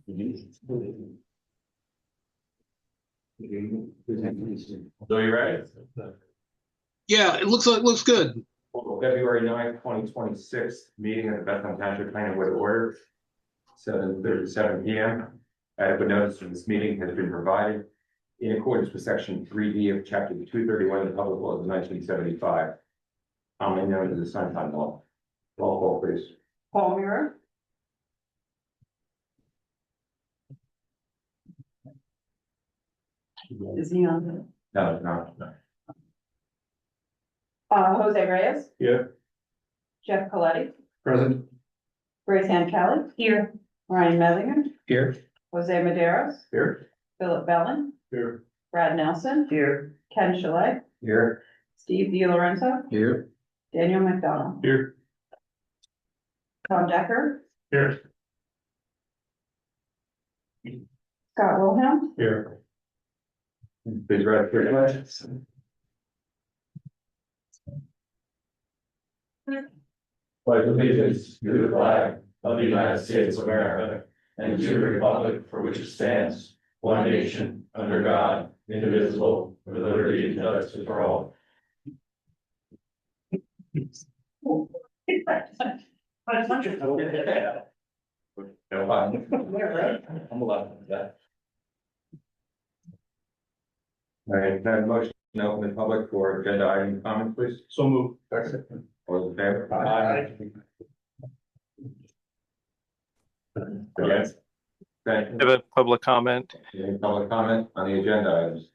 So you ready? Yeah, it looks good. February 9th, 2026, meeting of the Bethlehem Township Planning Board order, 7:37 p.m. Adequate notice of this meeting has been provided in accordance with section 3D of chapter 231 of the Public Laws of 1975, commonly known as the Sunshine Law. Roll call, please. Paul Miller. Is he on? No, no. Jose Reyes, Yeah. Jeff Coletti, Present. Grace Ann Kelly. Here. Ryan Mellinger, Here. Jose Maderos, Here. Philip Bellin, Here. Brad Nelson. Here. Ken Chalet, Here. Steve DiLorenzo, Here. Daniel McDonald, Here. Tom Decker, Here. Scott Wilhelm, Here. Please write your pledge. Pledge allegiance to the flag of the United States of America and to the republic for which it stands, one nation, under God, indivisible, with liberty and justice for all. I'm allowed that. All right, can I have a motion to open the public for agenda item comments, please? So move. Second. All those in favor? Aye. Yes. Thank I have a public comment. you. Any public comment on the agenda items?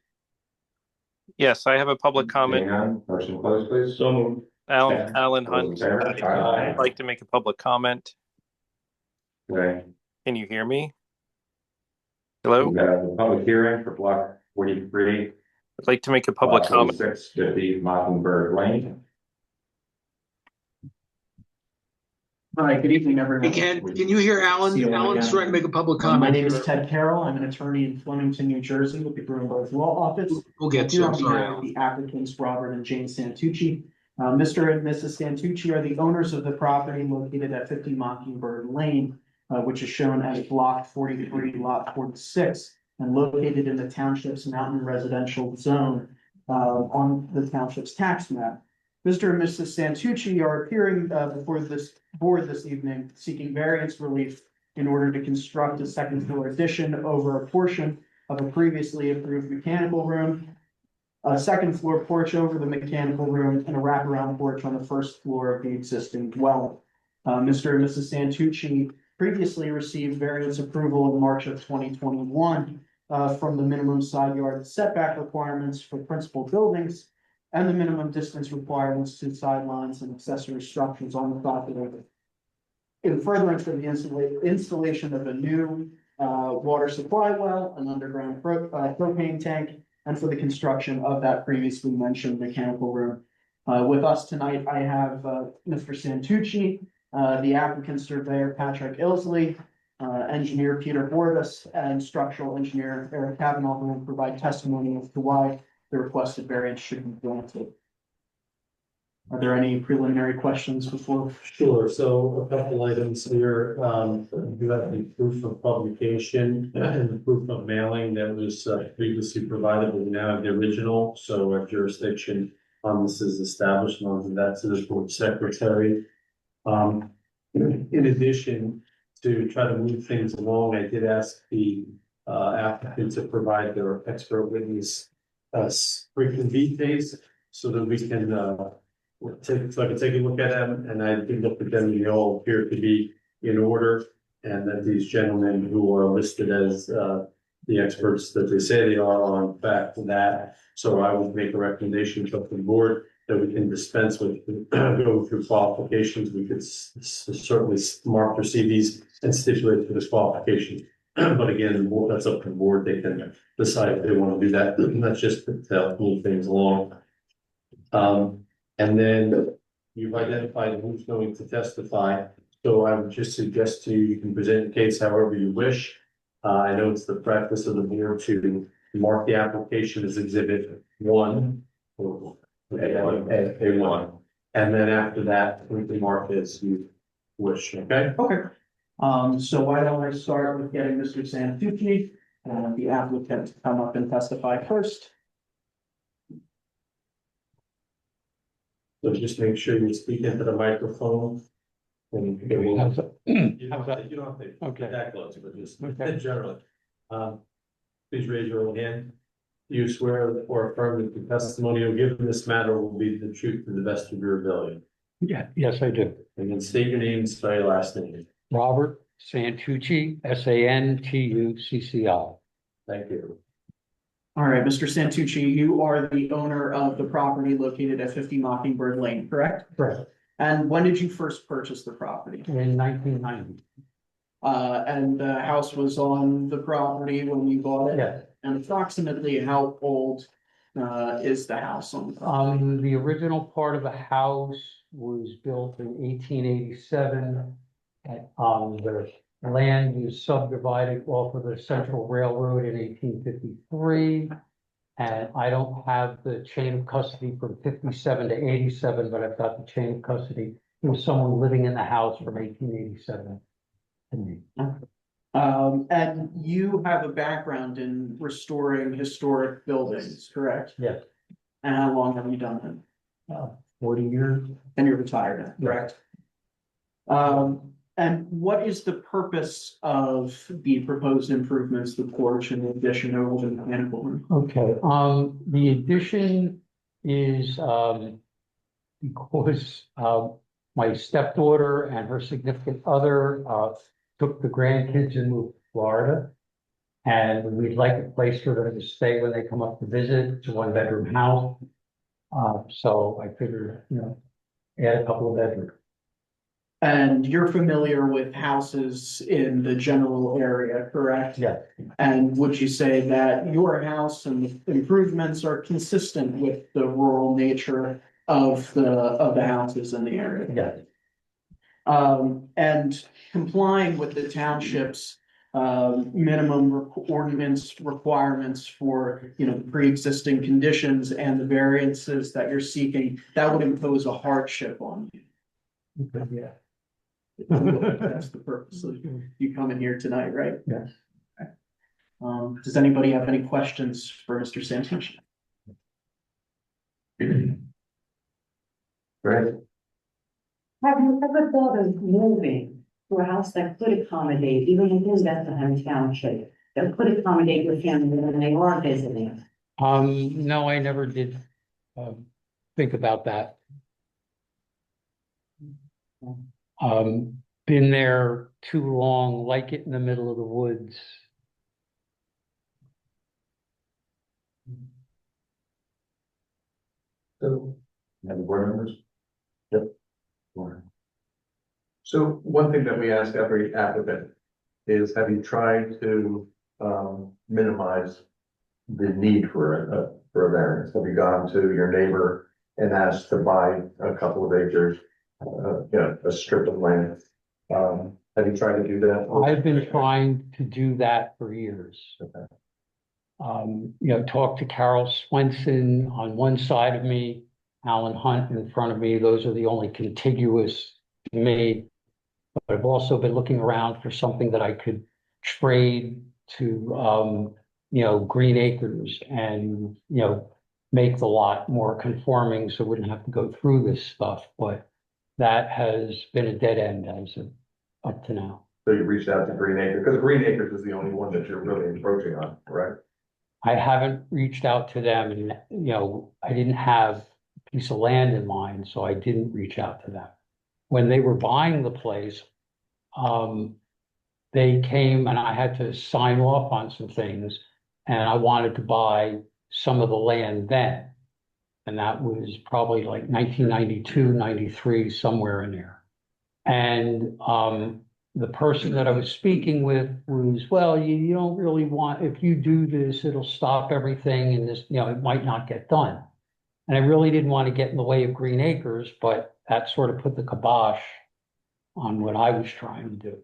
Yes, I have a public Seeing comment. none, motion closed, please. So moved. Alan All those in Hunt. favor? I'd like to make a public comment. Okay, Can you hear me? Hello? we have the public hearing for block 43. I'd like to make a public comment. 650 Mockingbird Lane. Hi, good evening, everyone. Hey, can you hear Alan? See you Alan's again. trying to make a public My comment. name is Ted Carroll. I'm an attorney in Flemington, New Jersey with the Greenberg Law Office. We'll get to Here it. on I'm sorry, behalf of Alan. the applicants, Robert and Jane Santucci. Mr. and Mrs. Santucci are the owners of the property located at 50 Mockingbird Lane, which is shown as block 43, lot 46, and located in the township's mountain residential zone on the township's tax map. Mr. and Mrs. Santucci are appearing before this board this evening, seeking variance relief in order to construct a second floor addition over a portion of a previously approved mechanical room, a second floor porch over the mechanical room, and a wraparound porch on the first floor of the existing dwelling. Mr. and Mrs. Santucci previously received variance approval in March of 2021 from the minimum side yard setback requirements for principal buildings and the minimum distance requirements to sidelines and accessory structures on the property. In furtherance of the installation of a new water supply well, an underground propane tank, and for the construction of that previously mentioned mechanical room. With us tonight, I have Mr. Santucci, the applicant surveyor Patrick Ilsley, engineer Peter Bordas, and structural engineer Eric Kavanaugh, who will provide testimony as to why the requested variance should be granted. Are there any preliminary questions before? Sure, so a couple items here, you have the proof of publication and the proof of mailing that was previously provided, but we now have the original, so our jurisdiction on this is established, and I'll give that to the board secretary. In addition, to try to move things along, I did ask the applicant to provide their expert witness frequent days so that we can so I can take a look at them, and I did look at them, they all appear to be in order, and that these gentlemen who are listed as the experts that they say they are in fact that. So I would make a recommendation to the board that we can dispense with, go through qualifications. We could certainly mark their CVs and stipulate for this qualification. But again, that's up to the board. They can decide if they want to do that. That's just to help move things along. And then you've identified who's going to testify. So I would just suggest to you, you can present your case however you wish. I know it's the practice of the board to mark the application as exhibit 1 or A1. And then after that, we can mark it as you wish, okay? Okay. So why don't I start with getting Mr. Santucci, the applicant, to come up and testify first. So just make sure you speak into the microphone. And you don't have to, you don't have to get that close, but just generally. Please raise your right hand. Do you swear or affirm that the testimony you'll give in this matter will be the truth to the best of your ability? Yeah, yes, I do. And then state your name and spell your last name. Robert Santucci, Santucci. Thank you. All right, Mr. Santucci, you are the owner of the property located at 50 Mockingbird Lane, correct? Correct. And when did you first purchase the property? In 1990. And the house was on the property when you bought it? Yes. And approximately how old is the house on the property? The original part of the house was built in 1887. And, the land was subdivided off of the Central Railroad in 1853. And I don't have the chain of custody from 57 to 87, but I've got the chain of custody. There was someone living in the house from 1887. And you have a background in restoring historic buildings, correct? Yes, And how long have you done it? 40 years. And you're retired, correct? And what is the purpose of the proposed improvements, the porch and the addition over the mechanical room? Okay, the addition is, because, my stepdaughter and her significant other, took the grandkids and moved to Florida. And we'd like a place for them to stay when they come up to visit. It's a one-bedroom house. So I figured, add a couple of bedrooms. And you're familiar with houses in the general area, correct? Yeah. And would you say that your house and the improvements are consistent with the rural nature of the houses in the area? Yeah. And complying with the township's minimum ordinance requirements for, pre-existing conditions and the variances that you're seeking, that would impose a hardship on you. Yeah. That's the purpose of you coming here tonight, right? Yes. Does anybody have any questions for Mr. Santucci? Great. Have you ever thought of moving to a house that could accommodate, even within Bethlehem Township, that could accommodate your family when they are visiting? No, I never did, think about that. Been there too long, like it in the middle of the woods. So, have the board members? Yep. So one thing that we ask every applicant is, have you tried to minimize the need for a variance? Have you gone to your neighbor and asked to buy a couple of acres, a strip of land? Have you tried to do that? I've been trying to do that for years. Okay. Talk to Carol Swenson on one side of me, Alan Hunt in front of me. Those are the only contiguous to me. But I've also been looking around for something that I could trade to, Green Acres and, make the lot more conforming so we wouldn't have to go through this stuff. But that has been a dead end as of up to now. So you reached out to Green Acres, because Green Acres is the only one that you're really encroaching on, right? I haven't reached out to them and, I didn't have a piece of land in mind, so I didn't reach out to them. When they were buying the place, they came and I had to sign off on some things and I wanted to buy some of the land then. And that was probably like 1992, 93, somewhere in there. And, the person that I was speaking with was, well, you don't really want, if you do this, it'll stop everything and this, it might not get done. And I really didn't want to get in the way of Green Acres, but that sort of put the kibosh on what I was trying to do.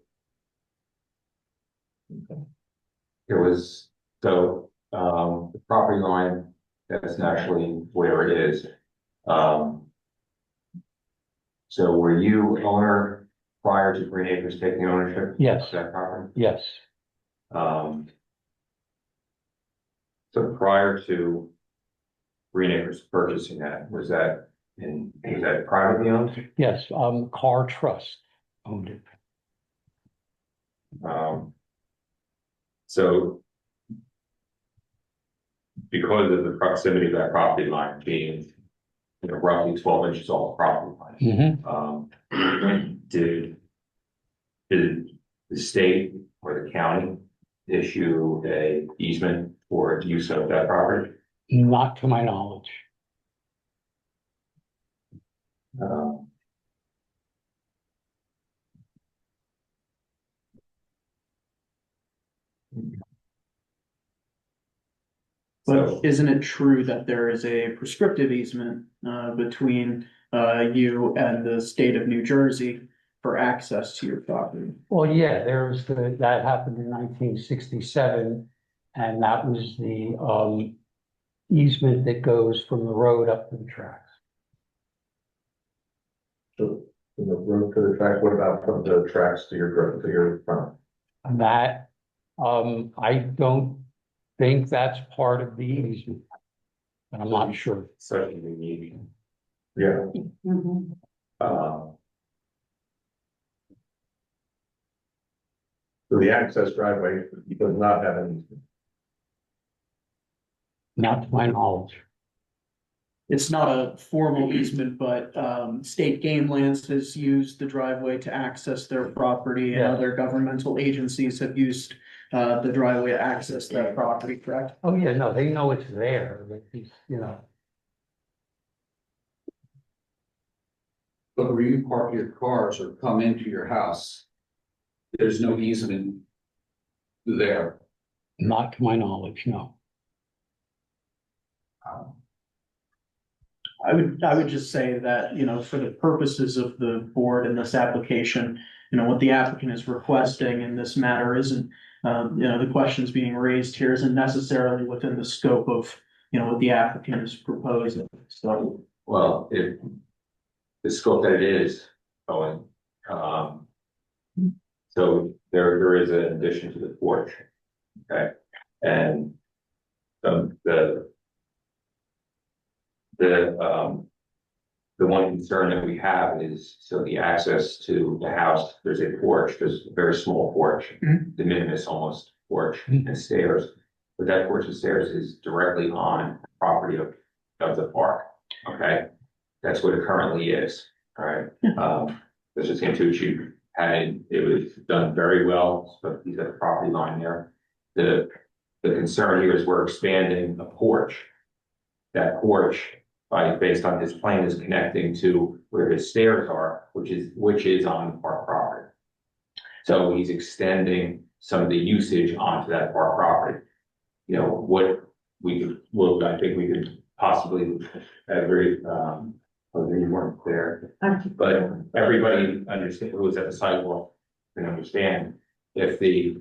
It was, the property line, that's naturally where it is. So were you owner prior to Green Acres taking ownership Yes. of that property? Yes, Um. So prior to Green Acres purchasing that, was that privately owned? yes, Car Trust owned it. Um. So. Because of the proximity of that property line being, roughly 12 inches off the property line. Did the state or the county issue a easement for use of that property? Not to my knowledge. Um, But So, isn't it true that there is a prescriptive easement between you and the state of New Jersey for access to your property? Well, yeah, that happened in 1967, and that was the, easement that goes from the road up to the tracks. So, from the road to the track, what about from the tracks to your farm? And that, I don't think that's part of the easement. But I'm not sure. certainly we need, Yeah, Mhm. um, so the access driveway does not have any. Not to my knowledge. It's not a formal easement, but state game lands has used the driveway to access their property, and Yeah. other governmental agencies have used the driveway to access that property, correct? Oh, yeah, no, they know it's there, but it's. But where you park your cars or come into your house, there's no easement there. Not to my knowledge, no. I would just say that, for the purposes of the board in this application, what the applicant is requesting in this matter isn't, the questions being raised here isn't necessarily within the scope of, what the applicant is proposing, so. well, if the scope that it is, Owen, so there is an addition to the porch, okay? And the one concern that we have is, so the access to the house, there's a porch, there's a very small porch, de minimis almost porch and stairs. But that porch and stairs is directly on property of the park, okay? That's what it currently is, all right? Mr. Santucci it was done very well, but he's at the property line there. The concern here is we're expanding a porch. That porch, based on his plan, is connecting to where his stairs are, which is on the park property. So he's extending some of the usage onto that park property. I think we could possibly agree, you weren't there, but everybody understand, who was at the sidewalk can understand, if the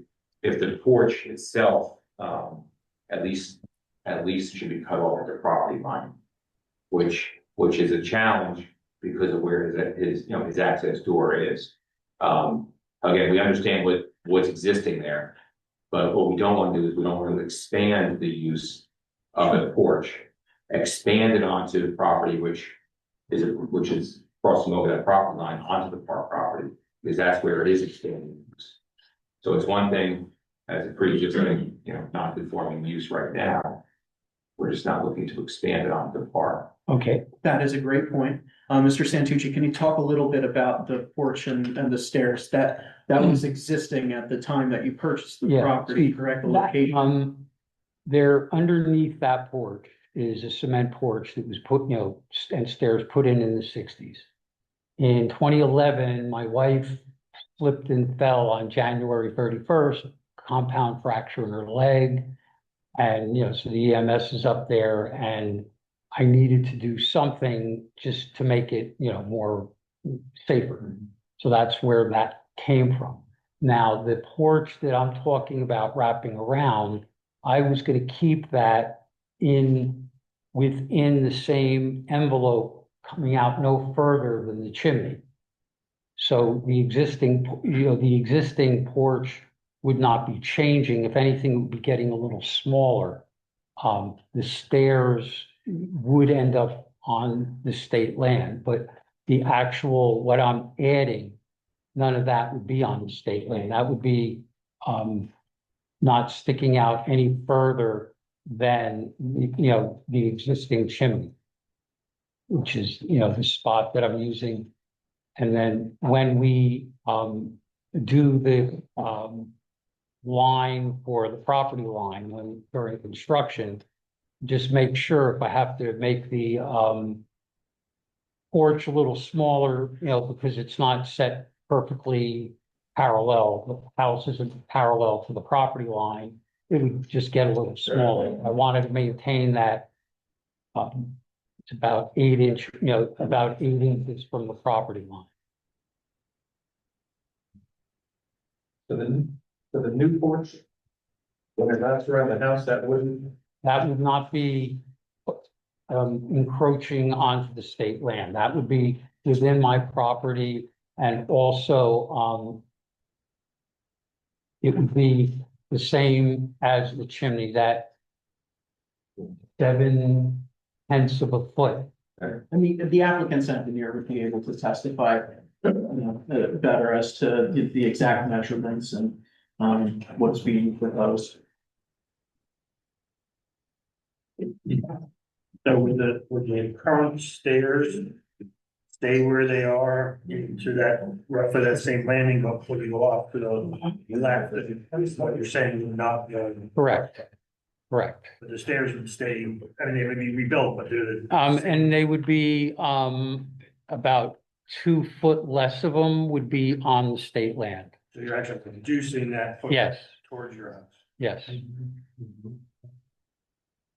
porch itself, at least should be cut off at the property line, which is a challenge because of where his access door is. Again, we understand what's existing there, but what we don't want to do is we don't want to expand the use of the porch, expand it onto the property, which is crossing over that property line onto the park property, because that's where it is expanding use. So it's one thing as a pre-existing, non-conforming use right now. We're just not looking to expand it onto the park. Okay, That is a great point. Mr. Santucci, can you talk a little bit about the porch and the stairs that was existing at the time that you purchased the Yeah, property, see, correct? The that, location? there underneath that porch is a cement porch that was put, and stairs put in the 60s. In 2011, my wife slipped and fell on January 31st, compound fracture in her leg. And, so the EMS is up there, and I needed to do something just to make it, more safer. So that's where that came from. Now, the porch that I'm talking about wrapping around, I was going to keep that within the same envelope, coming out no further than the chimney. So the existing, the existing porch would not be changing. If anything, it would be getting a little smaller. The stairs would end up on the state land, but the actual, what I'm adding, none of that would be on the state land. That would be, not sticking out any further than, the existing chimney, which is, the spot that I'm using. And then when we, do the, line for the property line when during construction, just make sure if I have to make the, porch a little smaller, because it's not set perfectly parallel, the house isn't parallel to the property line, it would just get a little smaller. I wanted to maintain that. It's about 8 inch, about 8 inches from the property line. So the new porch, when it wraps around the house, that wouldn't, That would not be encroaching onto the state land. That would be within my property and also it would be the same as the chimney, that 7/10 of a foot. I mean, the applicant's engineer would be able to testify, better as to the exact measurements and, what's being proposed. So would the current stairs stay where they are to that, roughly that same landing, but put you off to the left? That's what you're saying, would not, Correct. Correct. but the stairs would stay, I mean, they would be rebuilt, but they're the. And they would be about 2 foot less of them would be on the state land. So you're actually reducing that. footprint Yes, Towards your house. yes.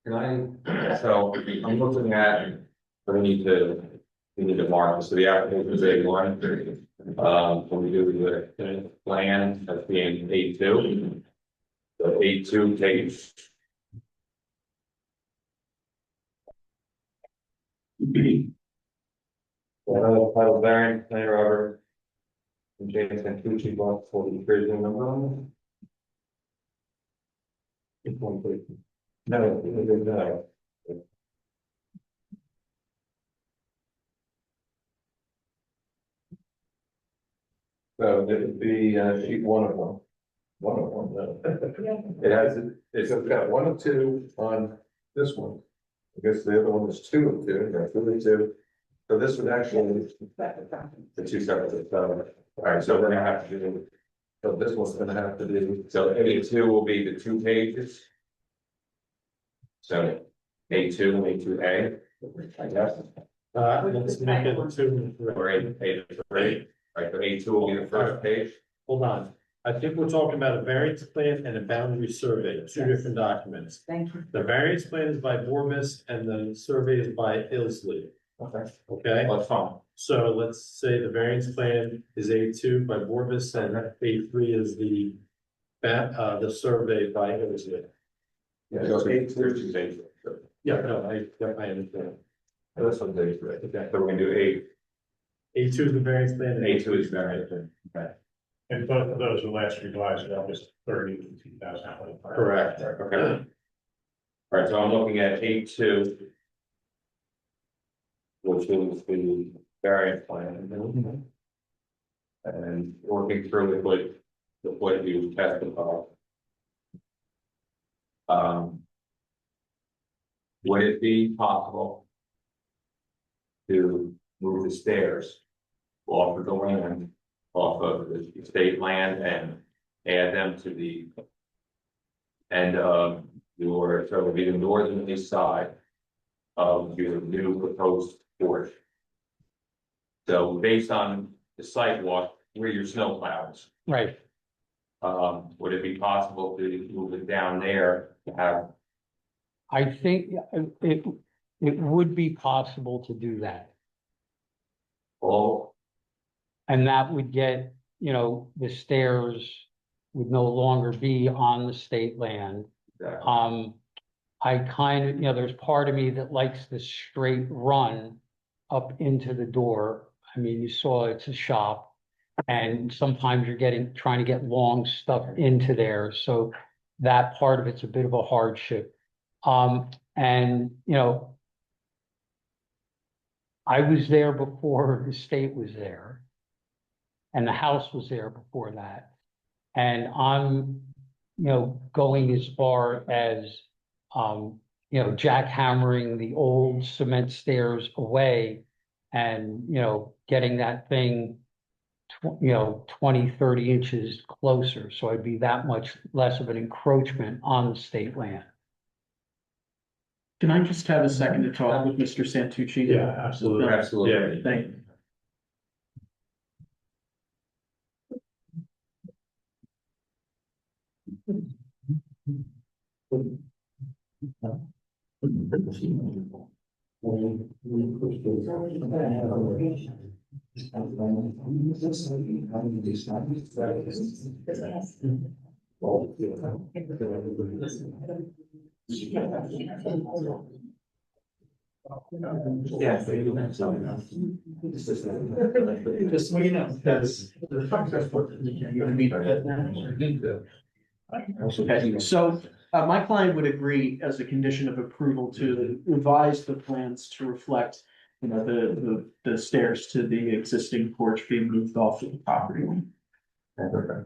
Can I, so I'm looking at, we need to mark, this. So the application is A1. When we do the plan, that's being A2. So A2 takes. Title variant, plan Robert. And James Santucci, block 43, number. It's one, please. No, no. so it'd be, sheet one of them. One of them, no. It has, it's got 1 of 2 on this one. I guess the other one is 2 of 2, that's really 2. So this would actually, The two separate, all right, so we're gonna have to do, so this one's gonna have to do, so A2 will be the 2 pages. So A2 and A2A, I guess, Let's make it 2 and 3. or A3, right, so A2 will be the first page. Hold on, I think we're talking about a variance plan and a boundary survey, 2 different documents. Thank you. The variance plan is by Borbis and the survey is by Ilsley, Okay. okay? Well, that's fine. So let's say the variance plan is A2 by Borbis and A3 is the survey by Ilsley. yeah, so There's 2 pages. Yeah, no, I understand. this one's A3. Okay, so we're gonna do A2 is the variance plan. and A2 is variance, okay. And both of those were last revised in August 30, 2025. Correct. Okay. All right, so I'm looking at A2. Which is the variance plan. And working through with what you tested about. Would it be possible to move the stairs off of the land, off of the state land and add them to the end of your, so it would be the northerly side of your new proposed porch. So based on the sidewalk where your snow plows, Right. would it be possible to move it down there to have? I think it would be possible to do that. All, And that would get, the stairs would no longer be on the state land. I kind of, there's part of me that likes this straight run up into the door. I mean, you saw it's a shop. And sometimes you're trying to get long stuff into there, so that part of it's a bit of a hardship. And, you know, I was there before the state was there. And the house was there before that. And I'm, you know, going as far as, you know, jackhammering the old cement stairs away and, you know, getting that thing, you know, 20, 30 inches closer. So I'd be that much less of an encroachment on the state land. Can I just have a second to talk with Mr. Santucci? Yeah, absolutely. Absolutely. Yeah. Thank you. Yeah. Just so you know, that's. Okay, so my client would agree as a condition of approval to revise the plans to reflect, you know, the stairs to the existing porch being moved off of the property line. Okay.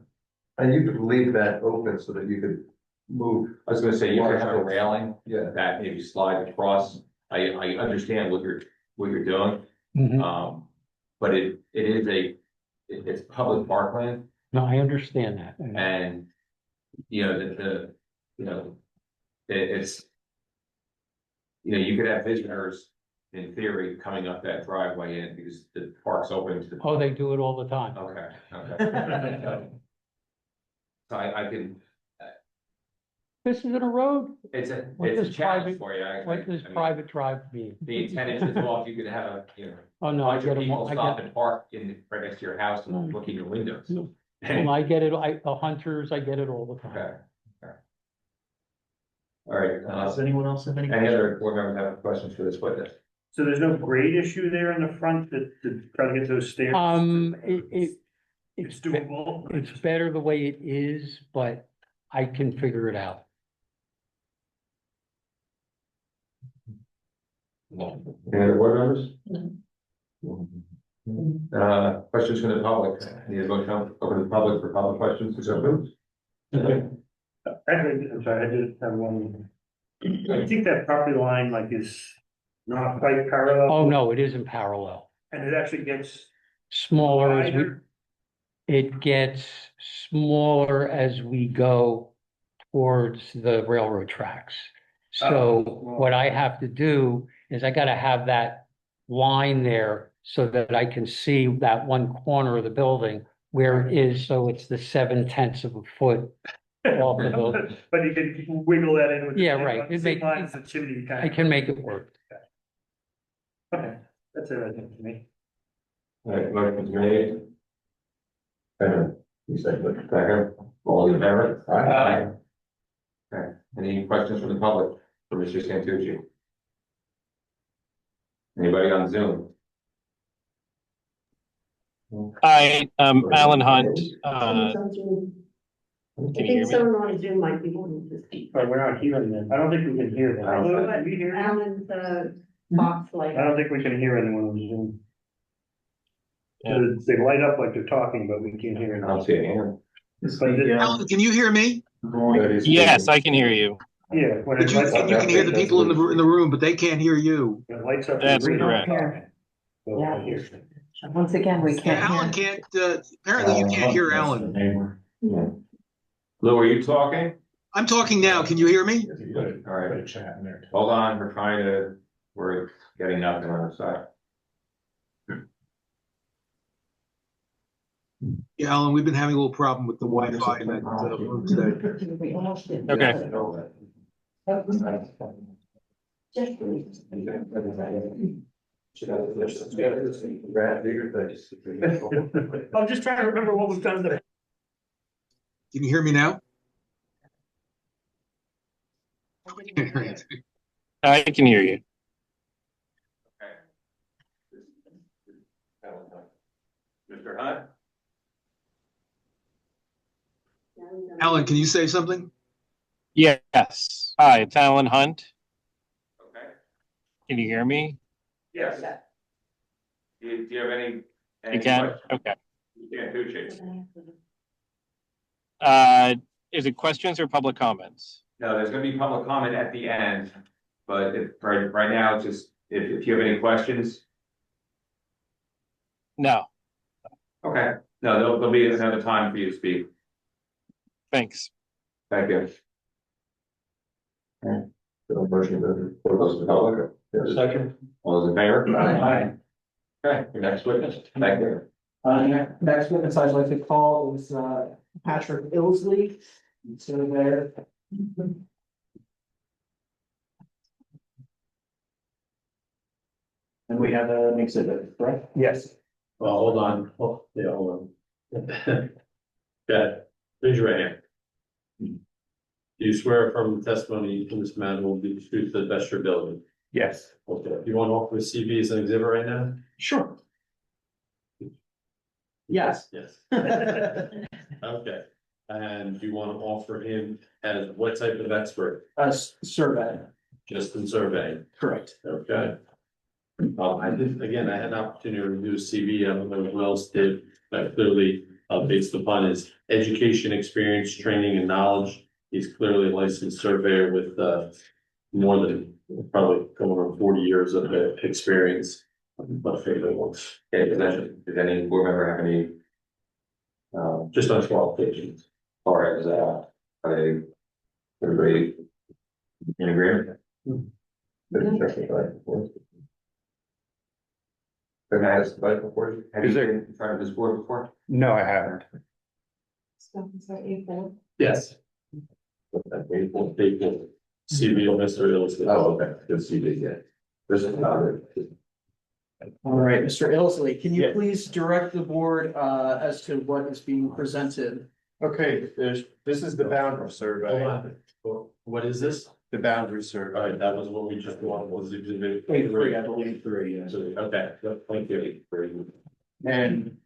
And you could leave that open so that you could move. I was gonna say, you could have a railing Yeah. that maybe slide across. I understand what you're doing. But it's public parkland No, I understand that. and, you know, it's, you know, you could have visitors in theory coming up that driveway in because the park's open to the. Oh, they do it all the time. Okay, okay. So I can, This isn't a road? it's a What does challenge private- for you. What does I mean, private drive mean? The intent is as well, if you could have a, you know, Oh, no, I bunch get of them, people I stop get, and park right next to your house and Mm. look in your windows. No. well, I get it, the hunters, I get it all the Okay. time. Okay. All right, Does anyone else have any? any other board members have questions for this witness? So there's no grade issue there in the front to try to get those stairs? It's It's doable. it's better the way it is, but I can figure it out. Any other board members? Questions from the public? Need a motion open to the public for public questions, so moved. Actually, I'm sorry, I did have one. I think that property line like is not quite parallel. Oh, no, it isn't parallel. And it actually gets Smaller as wider. it gets smaller as we go towards the railroad tracks. So what I have to do is I gotta have that line there so that I can see that one corner of the building where it is, so it's the 7/10 of a foot off the building. But you can wiggle that in with. the Yeah, same right. line- It same make- line as the chimney kind I of. can make it work. Okay, that's everything to me. All right, motion's made. You said, second, all in favor? Aye. Okay, any questions from the public for Mr. Santucci? Anybody on Zoom? Hi, Alan Hunt. I Can you hear think me? someone on Zoom might be wanting to speak. But we're not hearing them. I don't think we can hear them. I don't Can we hear them? Alan's, box I light. don't think we can hear anyone on Zoom. Yeah. They light up like they're talking, but we can't hear I them. don't see a hand. Alan, can you hear me? Yes, I can hear you. Yeah. when But it you, lights up, you can hear the people in the room, but they can't hear you. It lights up. That's green. correct. So I hear. Once again, we Yeah, Alan can't, apparently you can't hear Alan. Lou, are you talking? I'm talking now. Can you hear me? Good, all right. Hold on, we're getting nothing on our side. Yeah, Alan, we've been having a little problem with the Wi-Fi in that room today. We almost did. Okay. I'm just trying to remember what we've done today. Can you hear me now? I can hear you. Mr. Hunt? Alan, can you say something? Yes. Hi, it's Alan Hunt. Okay. Can you hear me? Yes. Do you have any? You can? questions? Okay. Santucci? Is it questions or public comments? No, there's gonna be public comment at the end, but right now, just if you have any questions, No, okay. No, there'll be another time for you to speak. thanks. Thank you. So motion to close the public. Yes. Second. All those in favor? Aye. Okay, your next witness, thank you. Next witness I'd like to call is, Patrick Ilsley. So there. And we have an exhibit, right? Yes. Well, hold on. Oh, yeah, hold on. Okay, raise your right hand. Do you swear from the testimony in this matter will be the truth to the best of your ability? Yes. Okay, you want to offer a CV as an exhibit right now? Sure. Yes. Yes. Okay, and do you want to offer him as what type of expert? Survey, Just in surveying? correct. Okay. I did, again, I had an opportunity to review his CV, I don't know who else did, but clearly, based upon his education, experience, training and knowledge. He's clearly a licensed surveyor with, more than probably going on 40 years of experience. My favorite ones. Okay, does any board member have any? Just on qualifications. Or is everybody in agreement? Have I asked about it before? Have you been in front of this board before? No, I haven't. Yes. Faithful. CV on Mr. Illustrated. Oh, okay, good CV, yeah. This is not it. All right, Mr. Ilsley, can you Yes. please direct the board as to what is being presented? Okay, this is the boundary Hold survey, on. What is this? the boundary All survey. right, that was what we just wanted, was exhibit. Three, I believe. Three, yeah. Okay, thank you. And,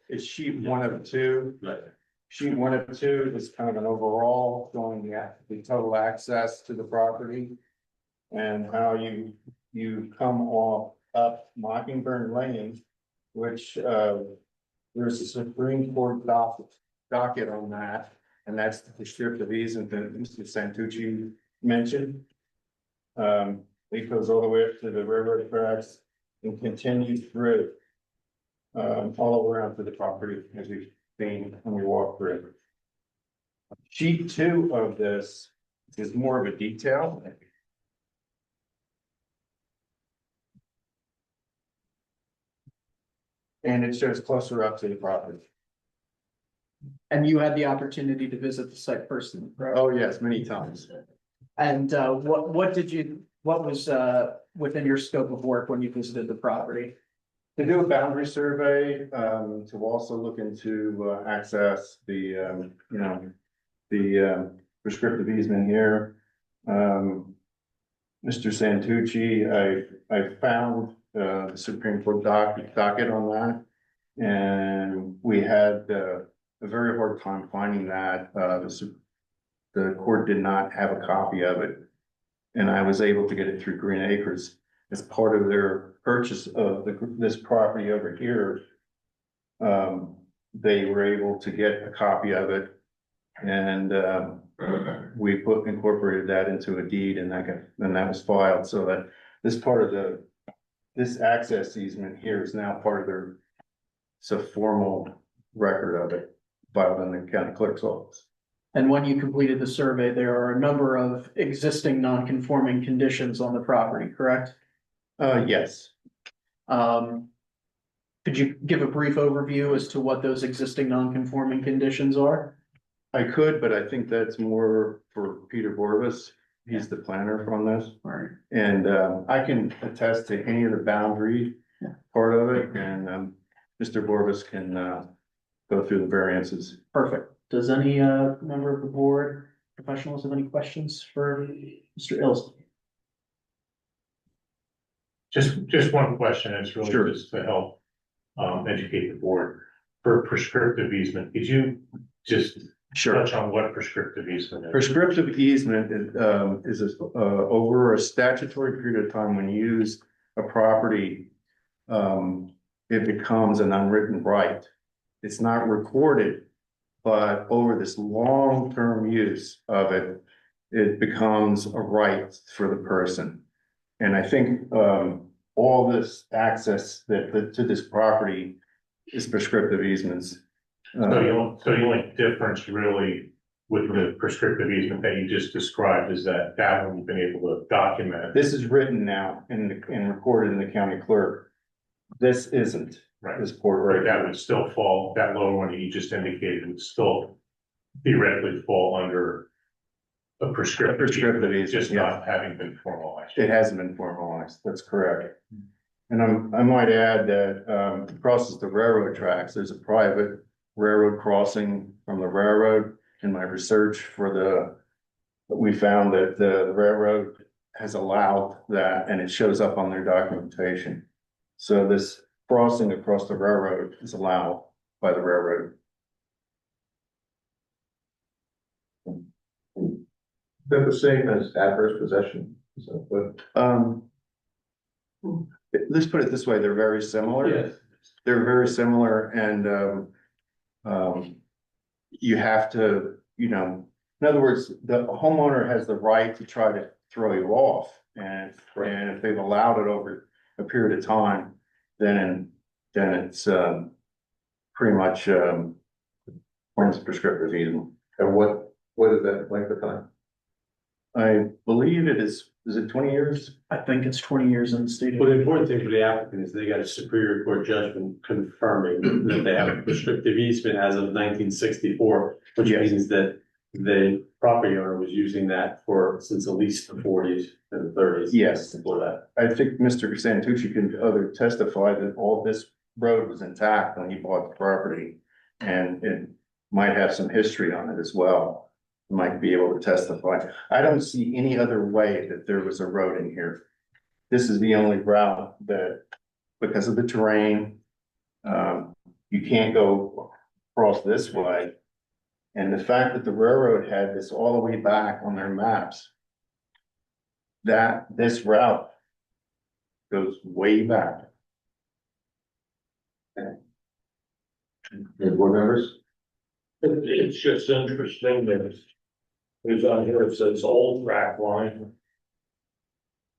it's sheet 1 of 2. Right. Sheet 1 of 2 is kind of an overall showing the total access to the property. And how you come off up Mockingbird Lane, which, there's a Supreme Court docket on that. And that's the descriptive easement that Mr. Santucci mentioned. It goes all the way up to the railroad tracks and continues through. All around to the property as we've seen when we walk through. Sheet 2 of this is more of a detail. And it shows closer up to the property. And you had the opportunity to visit the site personally, correct? Oh, yes, many times. And what was within your scope of work when you visited the property? To do a boundary survey, to also look into, access, the prescriptive easement here. Mr. Santucci, I found, the Supreme Court docket on that. And we had, a very hard time finding that, the court did not have a copy of it. And I was able to get it through Green Acres as part of their purchase of this property over here. They were able to get a copy of it. And, we incorporated that into a deed and that was filed so that this access easement here is now part of their, it's a formal record of it filed in the county clerk's office. And when you completed the survey, there are a number of existing non-conforming conditions on the property, correct? Yes. Could you give a brief overview as to what those existing non-conforming conditions are? I could, but I think that's more for Peter Borbus. He's the planner from this. Right. And, I can attest to any of the boundary part of it and, Mr. Borbus can, go through the variances. Perfect. Does any member of the board, professionals have any questions for Mr. Ilsley? Just one question, and it's really Sure. just to help educate the board. For prescriptive easement, could you just touch on what prescriptive easement is. Prescriptive easement over a statutory period of time when you use a property, it becomes an unwritten right. It's not recorded, but over this long-term use of it, it becomes a right for the person. And I think, all this access to this property is prescriptive easements. So the only difference really with the prescriptive easement that you just described is that one you've been able to document. This is written now and recorded in the county clerk. This isn't. Right. This port But right that now. would still fall, that lower one that you just indicated would still theoretically fall under a prescriptive easement, just not having been formalized. It hasn't been formalized. That's correct. And I might add that, crosses the railroad tracks. There's a private railroad crossing from the railroad. In my research we found that the railroad has allowed that and it shows up on their documentation. So this crossing across the railroad is allowed by the railroad. Is that the same as adverse possession? Is that what? Let's put it this way, they're very similar. Yes. They're very similar and, you have to, in other words, the homeowner has the right to try to throw you off. And if they've allowed it over a period of time, then it's, pretty much, forms of prescriptive easement. And what is that length of time? I believe is it 20 years? I think it's 20 years in the state. Well, the important thing for the applicant is they got a Superior Court judgment confirming that they have a prescriptive easement as of 1964, which means that the property owner was using that since at least the 40s and the 30s. Yes. Before that. I think Mr. Santucci can testify that all this road was intact when he bought the property. And it might have some history on it as well. Might be able to testify. I don't see any other way that there was a road in here. This is the only route that, because of the terrain, you can't go across this way. And the fact that the railroad had this all the way back on their maps, that this route goes way back. Any board members? It's just interesting that it's on here, it says old track line.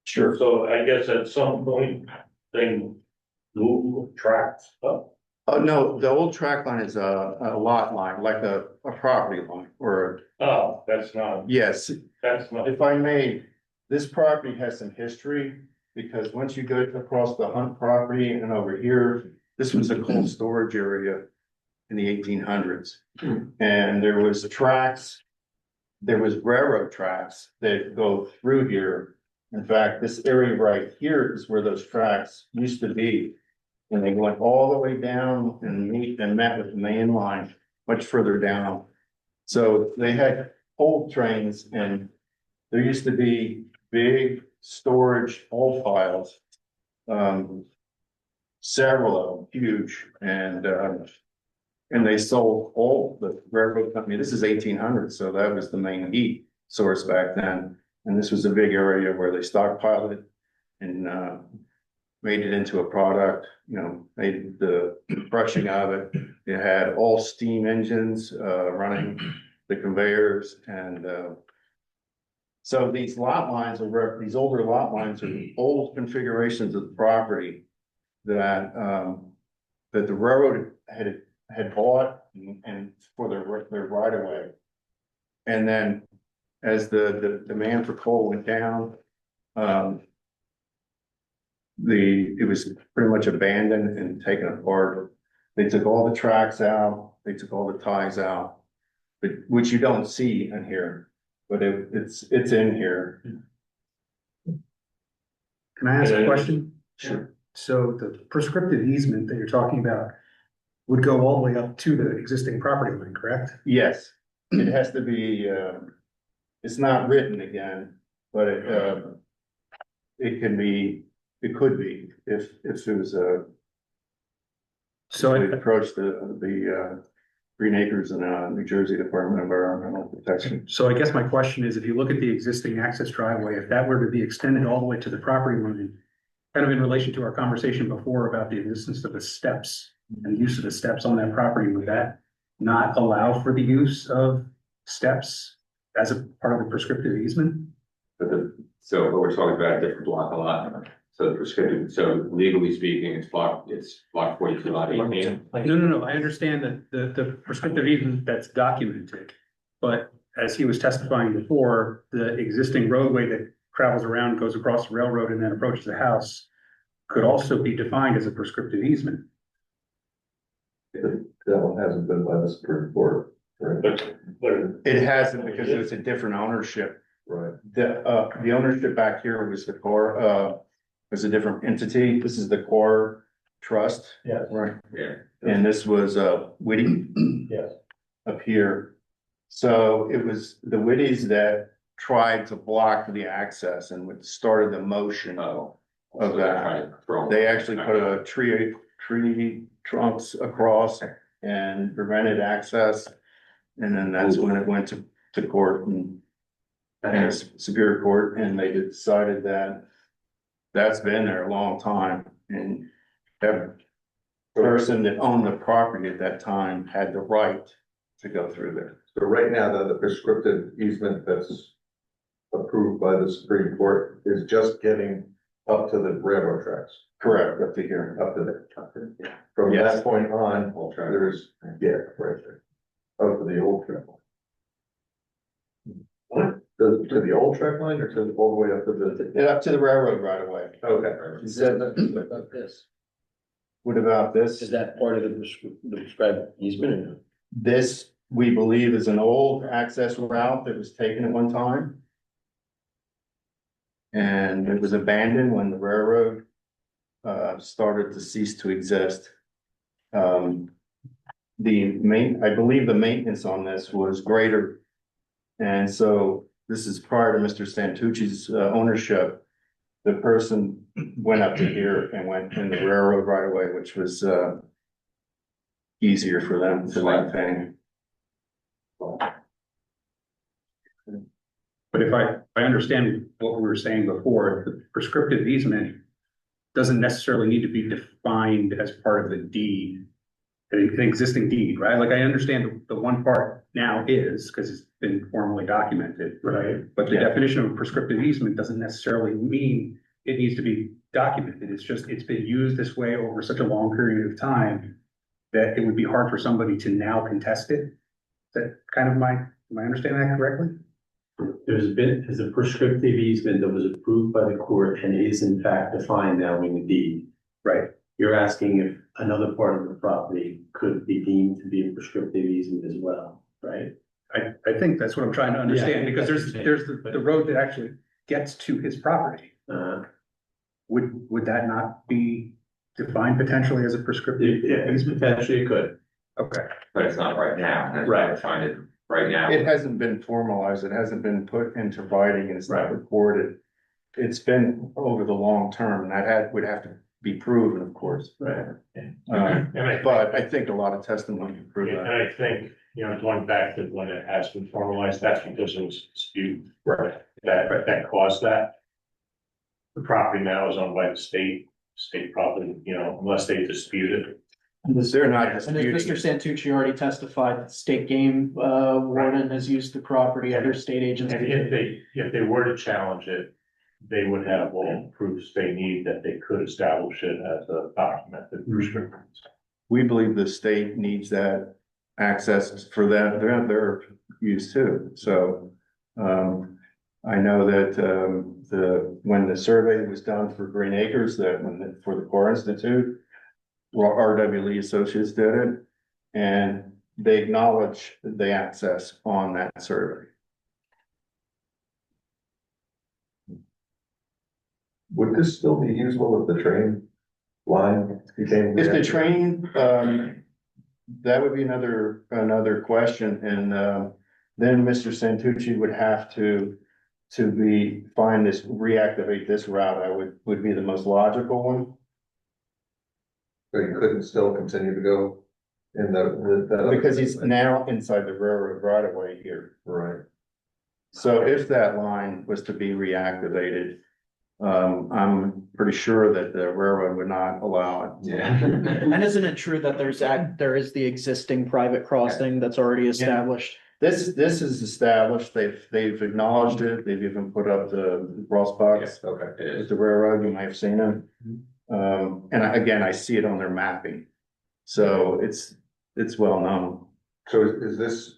Sure. So I guess at some point, they move tracks up. Oh, no, the old track line is a lot line, like a property line or, Oh, that's not, yes, that's not. if I may, this property has some history. Because once you go across the Hunt property and over here, this was a cold storage area in the 1800s. And there was tracks, there was railroad tracks that go through here. In fact, this area right here is where those tracks used to be. And they went all the way down and met with the main line much further down. So they had coal trains and there used to be big storage coal piles. Several of them, huge, and they sold all the railroad company. This is 1800, so that was the main heat source back then. And this was a big area where they stockpiled it and made it into a product, made the crushing of it. It had all steam engines running the conveyors and so these lot lines are, these older lot lines are old configurations of the property that that the railroad had bought and for their right of way. And then as the demand for coal went down, it was pretty much abandoned and taken apart. They took all the tracks out, they took all the ties out, but which you don't see in here, but it's in here. Can I ask a question? Sure. So the prescriptive easement that you're talking about would go all the way up to the existing property line, correct? Yes, it has to be, it's not written again, but it can be, it could be if it was So we approach the Green Acres and, New Jersey Department of Environmental Protection. So I guess my question is, if you look at the existing access driveway, if that were to be extended all the way to the property line, kind of in relation to our conversation before about the existence of the steps and use of the steps on that property, would that not allow for the use of steps as a part of the prescriptive easement? But we're talking about a different block a lot. So the prescriptive, so legally speaking, it's block 42 lot 18. No, I understand that the prescriptive easement that's documented. But as he was testifying before, the existing roadway that travels around, goes across the railroad and then approaches the house could also be defined as a prescriptive easement. That one hasn't been by the Supreme Court, right? But It hasn't because it's a different ownership. Right. The ownership back here was the core, was a different entity. This is the core trust. Yeah. Right. Yeah. And this was, Whitty. Yes. Up here. So it was the Whitties that tried to block the access and what started the motion Oh. of that. They actually put a tree trunks across and prevented access. And then that's when it went to court and Superior Court, and they decided that that's been there a long time, and every person that owned the property at that time had the right to go through there. So right now, the prescriptive easement that's approved by the Supreme Court is just getting up to the railroad tracks. Correct, up to here. Up to there. From Yes. that point on, there's, right there. Up to the old track line. What? To the old track line or to all the way up to the? Yeah, up to the railroad right away. Okay. About this, What about this? is that part of the prescribed easement or no? This, we believe, is an old access route that was taken at one time. And it was abandoned when the railroad started to cease to exist. I believe the maintenance on this was greater. And so this is prior to Mr. Santucci's ownership. The person went up to here and went in the railroad right away, which was easier for them to maintain. But if I understand what we were saying before, the prescriptive easement doesn't necessarily need to be defined as part of the deed, an existing deed, right? Like I understand the one part now is, because it's been formally documented. Right. But the Yeah. definition of a prescriptive easement doesn't necessarily mean it needs to be documented. It's just, it's been used this way over such a long period of time that it would be hard for somebody to now contest it. Is that kind of am I understanding that correctly? There's a prescriptive easement that was approved by the court and is in fact defined now in the deed. Right. You're asking if another part of the property could be deemed to be a prescriptive easement as well, right? I think that's what I'm trying to understand, Yeah, because there's the road that actually gets to his property. Would that not be defined potentially as a prescriptive easement? Potentially it could. Okay. But it's not right now. That's Right. why I find it right now. It hasn't been formalized, it hasn't been put into writing, and it's not recorded. It's been over the long term, and that would have to be proven, of course. Right. But I think a lot of testimony can prove And that. I think, going back to when it has been formalized, that's because there was a dispute. Right. That caused that. The property now is owned by the state property, unless they dispute it. They're not And as disputing. Mr. Santucci already testified, the state game warden has used the property, other state agents. And if they were to challenge it, they would have all proofs they need that they could establish it as a documented restriction. We believe the state needs that access for that, their use too. So, I know that, when the survey was done for Green Acres, for the Core Institute, RW Lee Associates did it, and they acknowledge the access on that survey. Would this still be usable if the train line became? If the train, that would be another question, and, then Mr. Santucci would have to reactivate this route, would be the most logical one. So you couldn't still continue to go in the. Because he's now inside the railroad right away here. Right. So if that line was to be reactivated, I'm pretty sure that the railroad would not allow it. Yeah. And isn't it true that there is the existing private crossing that's already established? This is established, they've acknowledged it, they've even put up the cross box. Okay. At the railroad, you might have seen them. And again, I see it on their mapping. So it's well known. So is this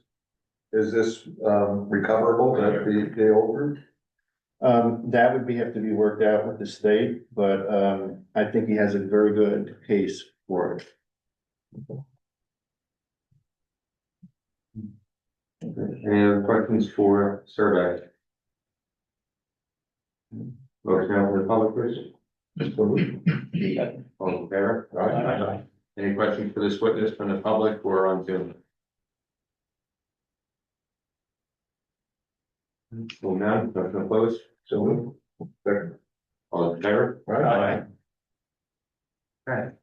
recoverable, the old route? That would have to be worked out with the state, but I think he has a very good case for it. Any other questions for survey? Motion out for the public, please. All in favor? Aye. Any questions for this witness from the public or on Zoom? Well, none, motion closed. So. Second. All in favor? Aye. Okay.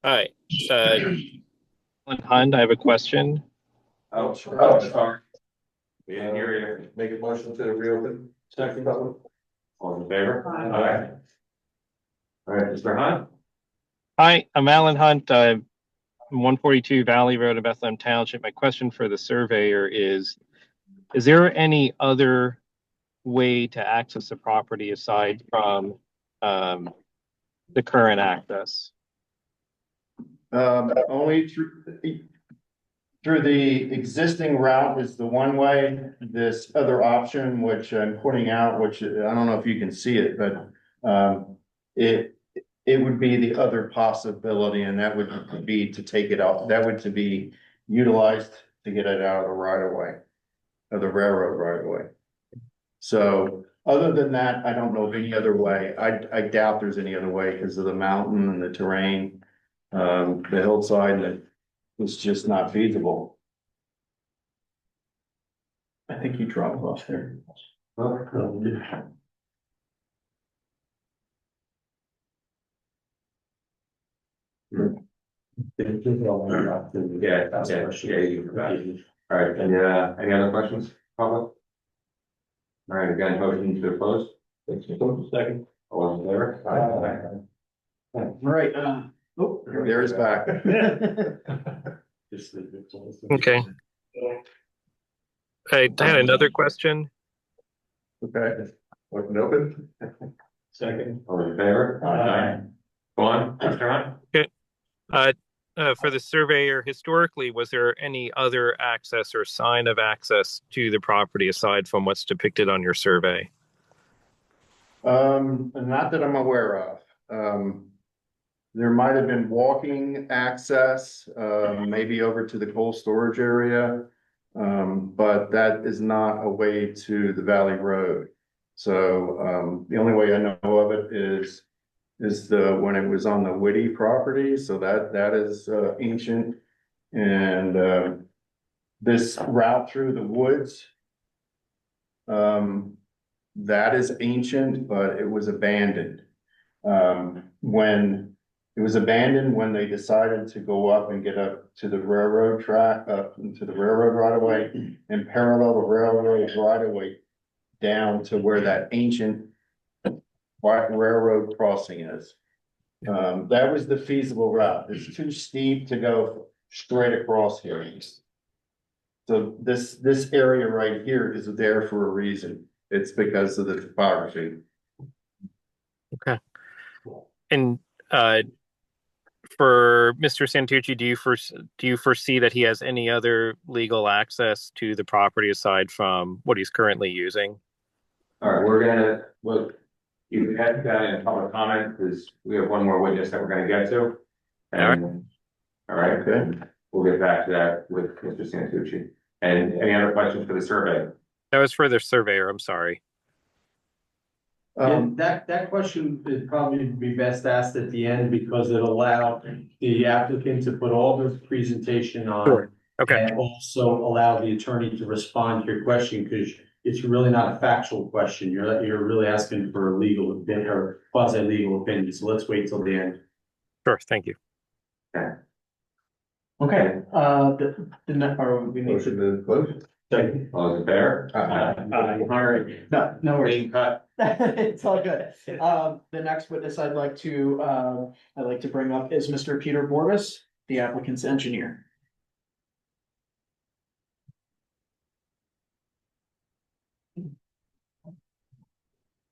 Hi, Alan Hunt, I have a question. Oh, sorry. We didn't hear you. Make a motion to reopen. Second. All in favor? Aye. All right, Mr. Hunt? Hi, I'm Alan Hunt, 142 Valley Road in Bethlehem Township. My question for the surveyor is there any other way to access the property aside from the current access? Only through the existing route is the one way. This other option, which I'm putting out, which I don't know if you can see it, but it would be the other possibility, and that would be to take it out. That would to be utilized to get it out of the right of way, of the railroad right of way. So other than that, I don't know of any other way. I doubt there's any other way because of the mountain and the terrain, the hillside, that it's just not feasible. I think you dropped off there. Yeah, you forgot. All right, and any other questions, public? All right, again, motion to close. Second. All in favor? Right, oh, there is back. Okay. I had another question. Okay. Looking open. Second. All in favor? Go on, Mr. Hunt. For the surveyor, historically, was there any other access or sign of access to the property aside from what's depicted on your survey? Not that I'm aware of. There might have been walking access, maybe over to the cold storage area. But that is not a way to the Valley Road. So, the only way I know of it is when it was on the Whitty property, so that is ancient. And this route through the woods, that is ancient, but it was abandoned. When it was abandoned, when they decided to go up and get up to the railroad track, up into the railroad right of way, and parallel the railroad right of way down to where that ancient white railroad crossing is. That was the feasible route. It's too steep to go straight across here. So this area right here is there for a reason. It's because of the topography. Okay. And for Mr. Santucci, do you foresee that he has any other legal access to the property aside from what he's currently using? All right, we're gonna look. You can add that in public comment because we have one more witness that we're gonna get to. And, all right, good. We'll get back to that with Mr. Santucci. And any other questions for the survey? That was for the surveyor, I'm sorry. That question would probably be best asked at the end because it allowed the applicant to put all the presentation on. Sure. Okay. And also allow the attorney to respond to your question because it's really not a factual question. You're really asking for a legal opinion or quasi legal opinion. So let's wait till the end. Sure, thank you. Okay. Okay, or we need to. Motion to close. All those in favor? All right, no worries. Being cut. It's all good. The next witness I'd like to bring up is Mr. Peter Borbis, the applicant's engineer.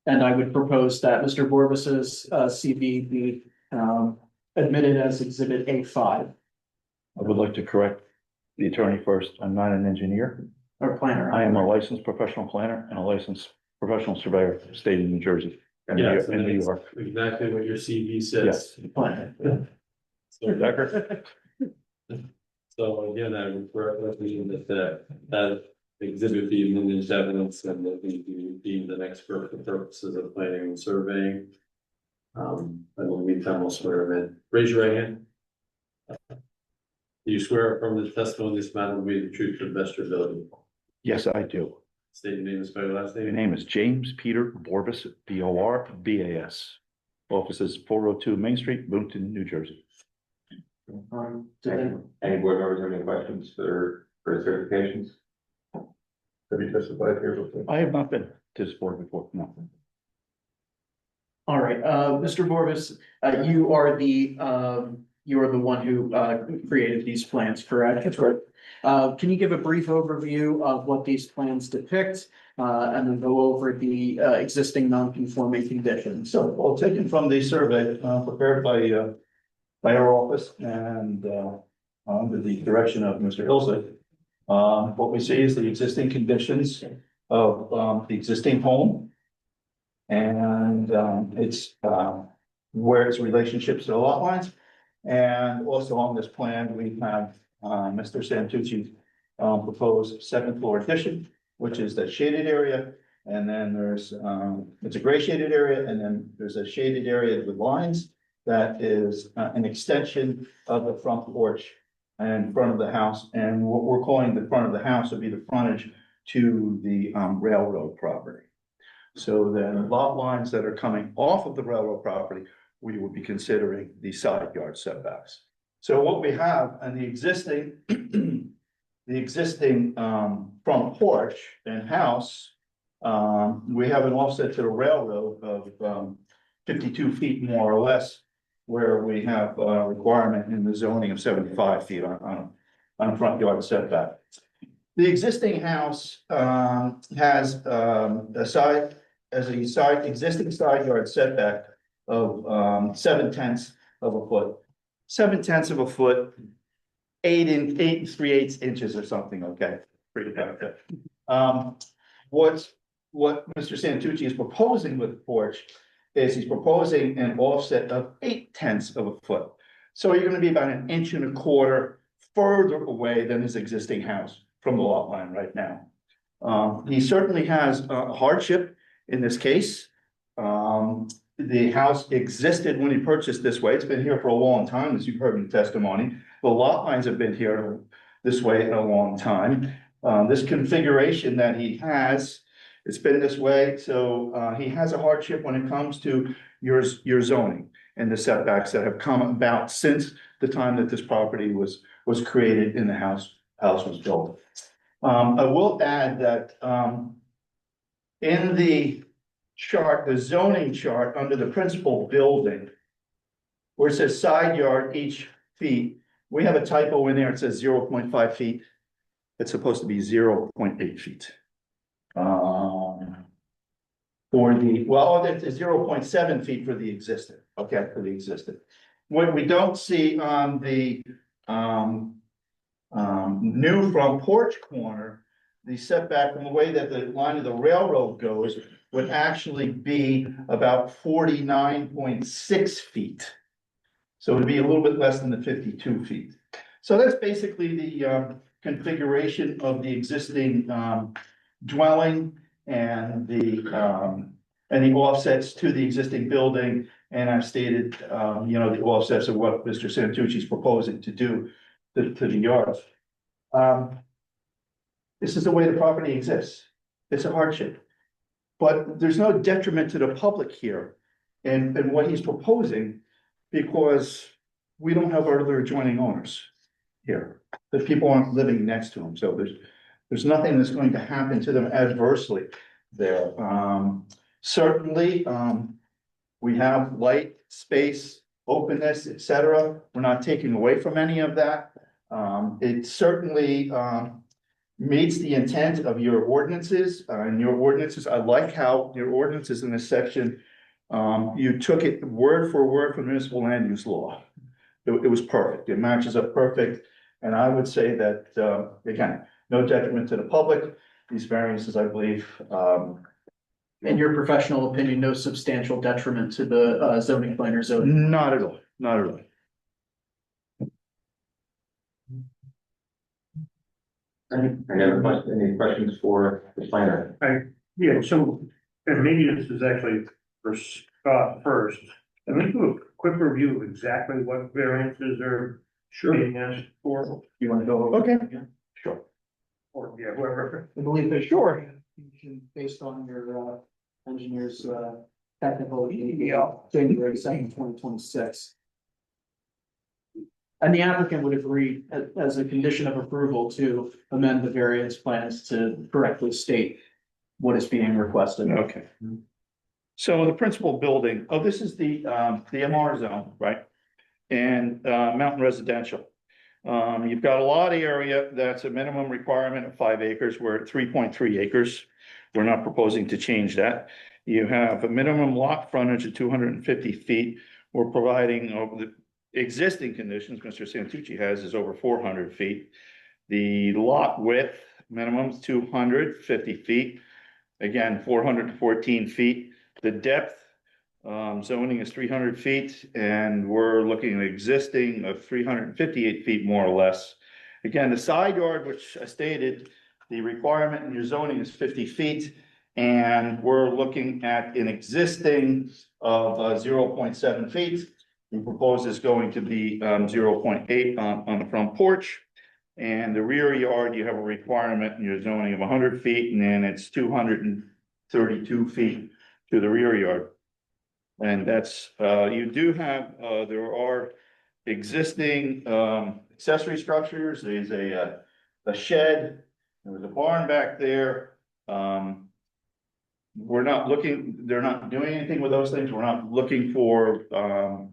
And I would propose that Mr. Borbis's CV be admitted as exhibit A5, I would like to correct the attorney first. I'm not an engineer. or planner. I am a licensed professional planner and a licensed professional surveyor, state of New Jersey and Yes, in New York. exactly what your CV says. Planner. So, Decker? so again, I would recommend that exhibit be admitted as evidence and that we be deemed an expert for purposes of planning and surveying. And in the meantime, we'll swear him in. Raise your right hand. Do you swear from the testimony this matter will be the truth to the best of your ability? Yes, I do. State your name and spell your last My name. name is James Peter Borbis, Borbas. Office is 402 Main Street, Boonton, New Jersey. Any board members have any questions for certifications? Have you testified here before? I have not been to this board before, no. All right, Mr. Borbis, you are the one who created these plans, correct? That's correct. Can you give a brief overview of what these plans depict, and then go over the existing non-conforming conditions? So, well, taken from the survey, prepared by our office and, under the direction of Mr. Hilsig. What we see is the existing conditions of, the existing home. And, where its relationships to the lot lines. And also on this plan, we have, Mr. Santucci, proposed second floor addition, which is the shaded area. And then there's, it's a gray shaded area, and then there's a shaded area with lines. That is an extension of the front porch and front of the house. And what we're calling the front of the house would be the frontage to the railroad property. So the lot lines that are coming off of the railroad property, we would be considering the side yard setbacks. So what we have in the existing, front porch and house, we have an offset to the railroad of 52 feet more or less, where we have a requirement in the zoning of 75 feet on a front yard setback. The existing house has existing side yard setback of 7/10 of a foot. 7/10 of a foot, 8 3/8 inches or something, okay? Pretty about that. What Mr. Santucci is proposing with the porch is he's proposing an offset of 8/10 of a foot. So you're gonna be about 1.25 inches further away than his existing house from the lot line right now. He certainly has a hardship in this case. The house existed when he purchased this way. It's been here for a long time, as you've heard in the testimony. The lot lines have been here this way a long time. This configuration that he has, it's been this way, so he has a hardship when it comes to your zoning and the setbacks that have come about since the time that this property was created and the house was built. I will add that in the chart, the zoning chart under the principal building, where it says side yard each feet, we have a typo in there. It says 0.5 feet. It's supposed to be 0.8 feet. It's 0.7 feet for the existing, okay, for the existing. What we don't see on the new front porch corner, the setback from the way that the line of the railroad goes would actually be about 49.6 feet. So it'd be a little bit less than the 52 feet. So that's basically the configuration of the existing dwelling and the offsets to the existing building. And I've stated, the offsets of what Mr. Santucci is proposing to do to the yards. This is the way the property exists. It's a hardship. But there's no detriment to the public here and what he's proposing, because we don't have other adjoining owners. here. The people aren't living next to them, so there's nothing that's going to happen to them adversely there. Certainly, we have light, space, openness, et cetera. We're not taking away from any of that. It certainly, meets the intent of your ordinances, and your ordinances, I like how your ordinances in this section, you took it word for word from municipal land use law. It was perfect, it matches up perfect, and I would say that, again, no detriment to the public. These variances, I believe, In your professional opinion, no substantial detriment to the zoning planner zoning. not at all, not at all. Any questions for the planner? Yeah, so, and maybe this is actually for Scott first. Let me do a quick review of exactly what variances are being asked for, You want to go? over? Okay, sure. or yeah, whoever. I believe there's. Sure. Based on your engineer's technical, January 2nd, 2026. And the applicant would agree as a condition of approval to amend the variance plans to correctly state what is being requested. Okay. So the principal building, oh, this is the MR zone, right? And mountain residential. You've got a lot of area that's a minimum requirement of 5 acres. We're at 3.3 acres. We're not proposing to change that. You have a minimum lot frontage of 250 feet. We're providing over the existing conditions Mr. Santucci has is over 400 feet. The lot width minimum is 250 feet. Again, 414 feet. The depth zoning is 300 feet, and we're looking at existing of 358 feet more or less. Again, the side yard, which I stated, the requirement in your zoning is 50 feet, and we're looking at an existing of 0.7 feet. The proposed is going to be 0.8 on the front porch. And the rear yard, you have a requirement in your zoning of 100 feet, and then it's 232 feet to the rear yard. And that's, you do have, there are existing accessory structures. There's a shed, there was a barn back there. We're not looking, they're not doing anything with those things. We're not looking for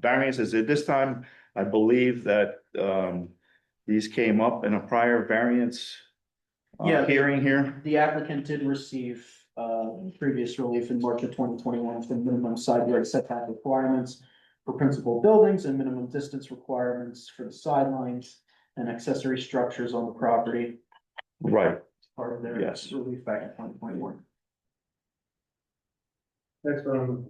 variances at this time. I believe that these came up in a prior variance Yeah. hearing here. The applicant did receive previous relief in March of 2021 for minimum side yard setback requirements for principal buildings and minimum distance requirements for the sidelines and accessory structures on the property. Right. Part of their Yes. relief back in 2021. That's so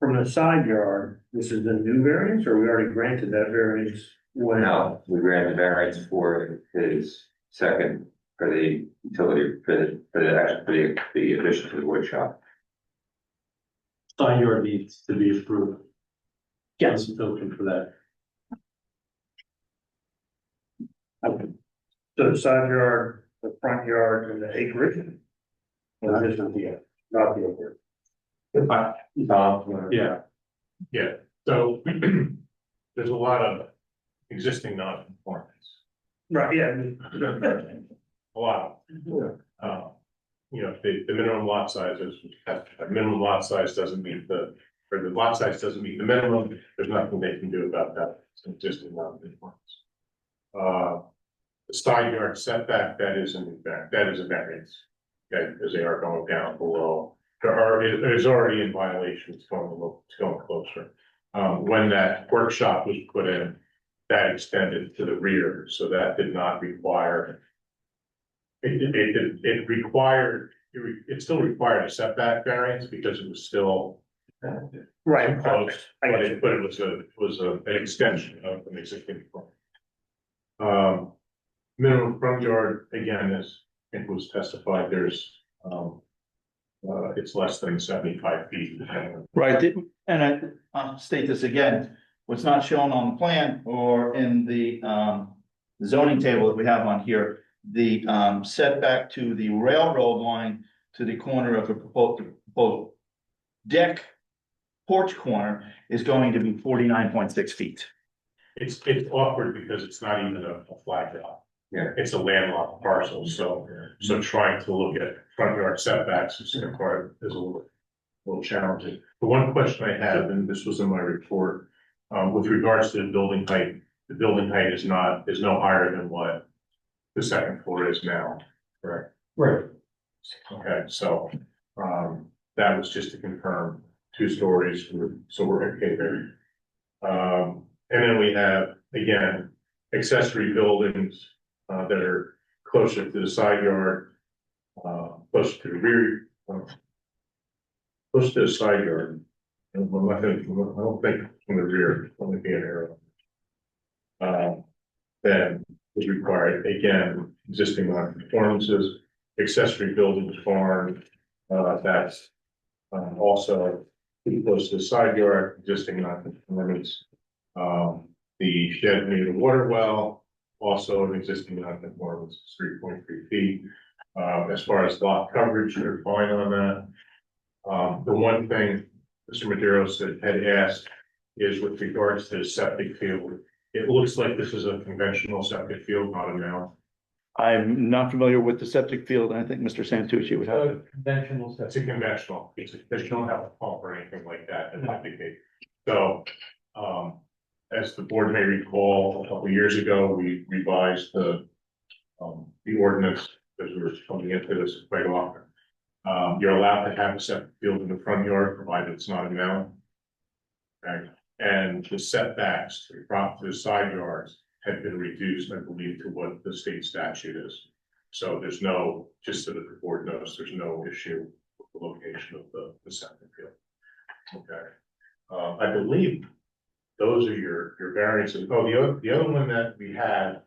from the side yard, this is the new variance, or we already granted that variance? When? No, we granted variance for his second, for the utility, for the addition to the wood shop. Side yard needs to be approved. Yes. Looking for that. Okay. So the side yard, the front yard, and the acreage. Or this is not the acre. Yeah, so there's a lot of existing non-conformities, Right, yeah. a lot. You know, the minimum lot size is, minimum lot size doesn't meet the lot size doesn't meet the minimum, there's nothing they can do about that, it's existing non-conformities. The side yard setback, that is a variance, okay, because they are going down below. It is already in violation, it's going closer. When that workshop was put in, that extended to the rear, so that did not require. It still required a setback variance because it was still. Right. Close, but it was an extension of an existing. Minimum front yard, again, as it was testified, there's, it's less than 75 feet. Right, and I'll state this again, what's not shown on the plan or in the zoning table that we have on here, the setback to the railroad line to the corner of the proposed deck porch corner is going to be 49.6 feet. It's awkward because it's not even a flag lot. Yeah. It's a landlocked parcel, so trying to look at front yard setbacks is a little challenging. The one question I have, and this was in my report, with regards to the building height is no higher than what the second floor is now, correct? Right. Okay, so, that was just to confirm 2 stories, so we're okay there. And then we have, again, accessory buildings, that are closer to the side yard, closer to the rear, close to the side yard. And I'm not gonna, I don't think from the rear, only be an arrow. Then is required, again, existing non-conformances, accessory buildings, barn, that's also pretty close to the side yard, existing non-conformance. The shed near the water well, also an existing non-conformance, 3.3 feet. As far as lot coverage, they're fine on that. The one thing Mr. Maderos had asked is with regards to the septic field. It looks like this is a conventional septic field, not a mound. I'm not familiar with the septic field, and I think Mr. Santucci would have. Conventional stuff. It's a conventional, they don't have a pump or anything like that in that case. So, as the board may recall, a couple of years ago, we revised the ordinance, as we were coming into this quite often. You're allowed to have a septic field in the front yard, provided it's not a mound. Okay, and the setbacks to the side yards had been reduced, I believe, to what the state statute is. So there's no, just so that the board knows, there's no issue with the location of the septic field. Okay, I believe those are your variances. Oh, the other one that we have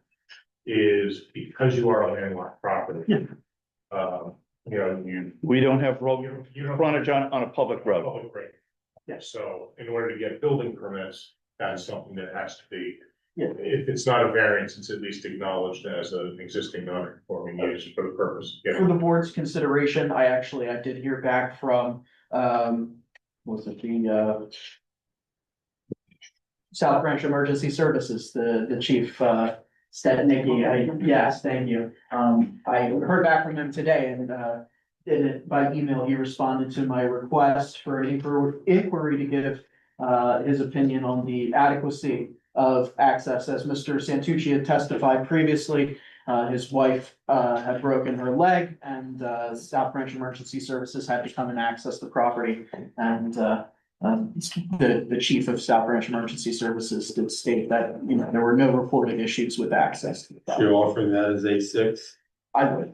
is because you are a landlocked property. You know, We don't have road you don't. frontage on a public road. Public road. Yeah, so in order to get building permits, that's something that has to be. Yeah. If it's not a variance, it's at least acknowledged as an existing non-conforming use for the purpose. For the board's consideration, I did hear back from, was it the, South Branch Emergency Services, the chief, Stednicky, yes, thank you. I heard back from him today and, did it by email. He responded to my request for an inquiry to give, his opinion on the adequacy of access. As Mr. Santucci had testified previously, his wife, had broken her leg and, South Branch Emergency Services had to come and access the property. And, the chief of South Branch Emergency Services did state that, you know, there were no reported issues with access to the property. You're offering that as A6? I would.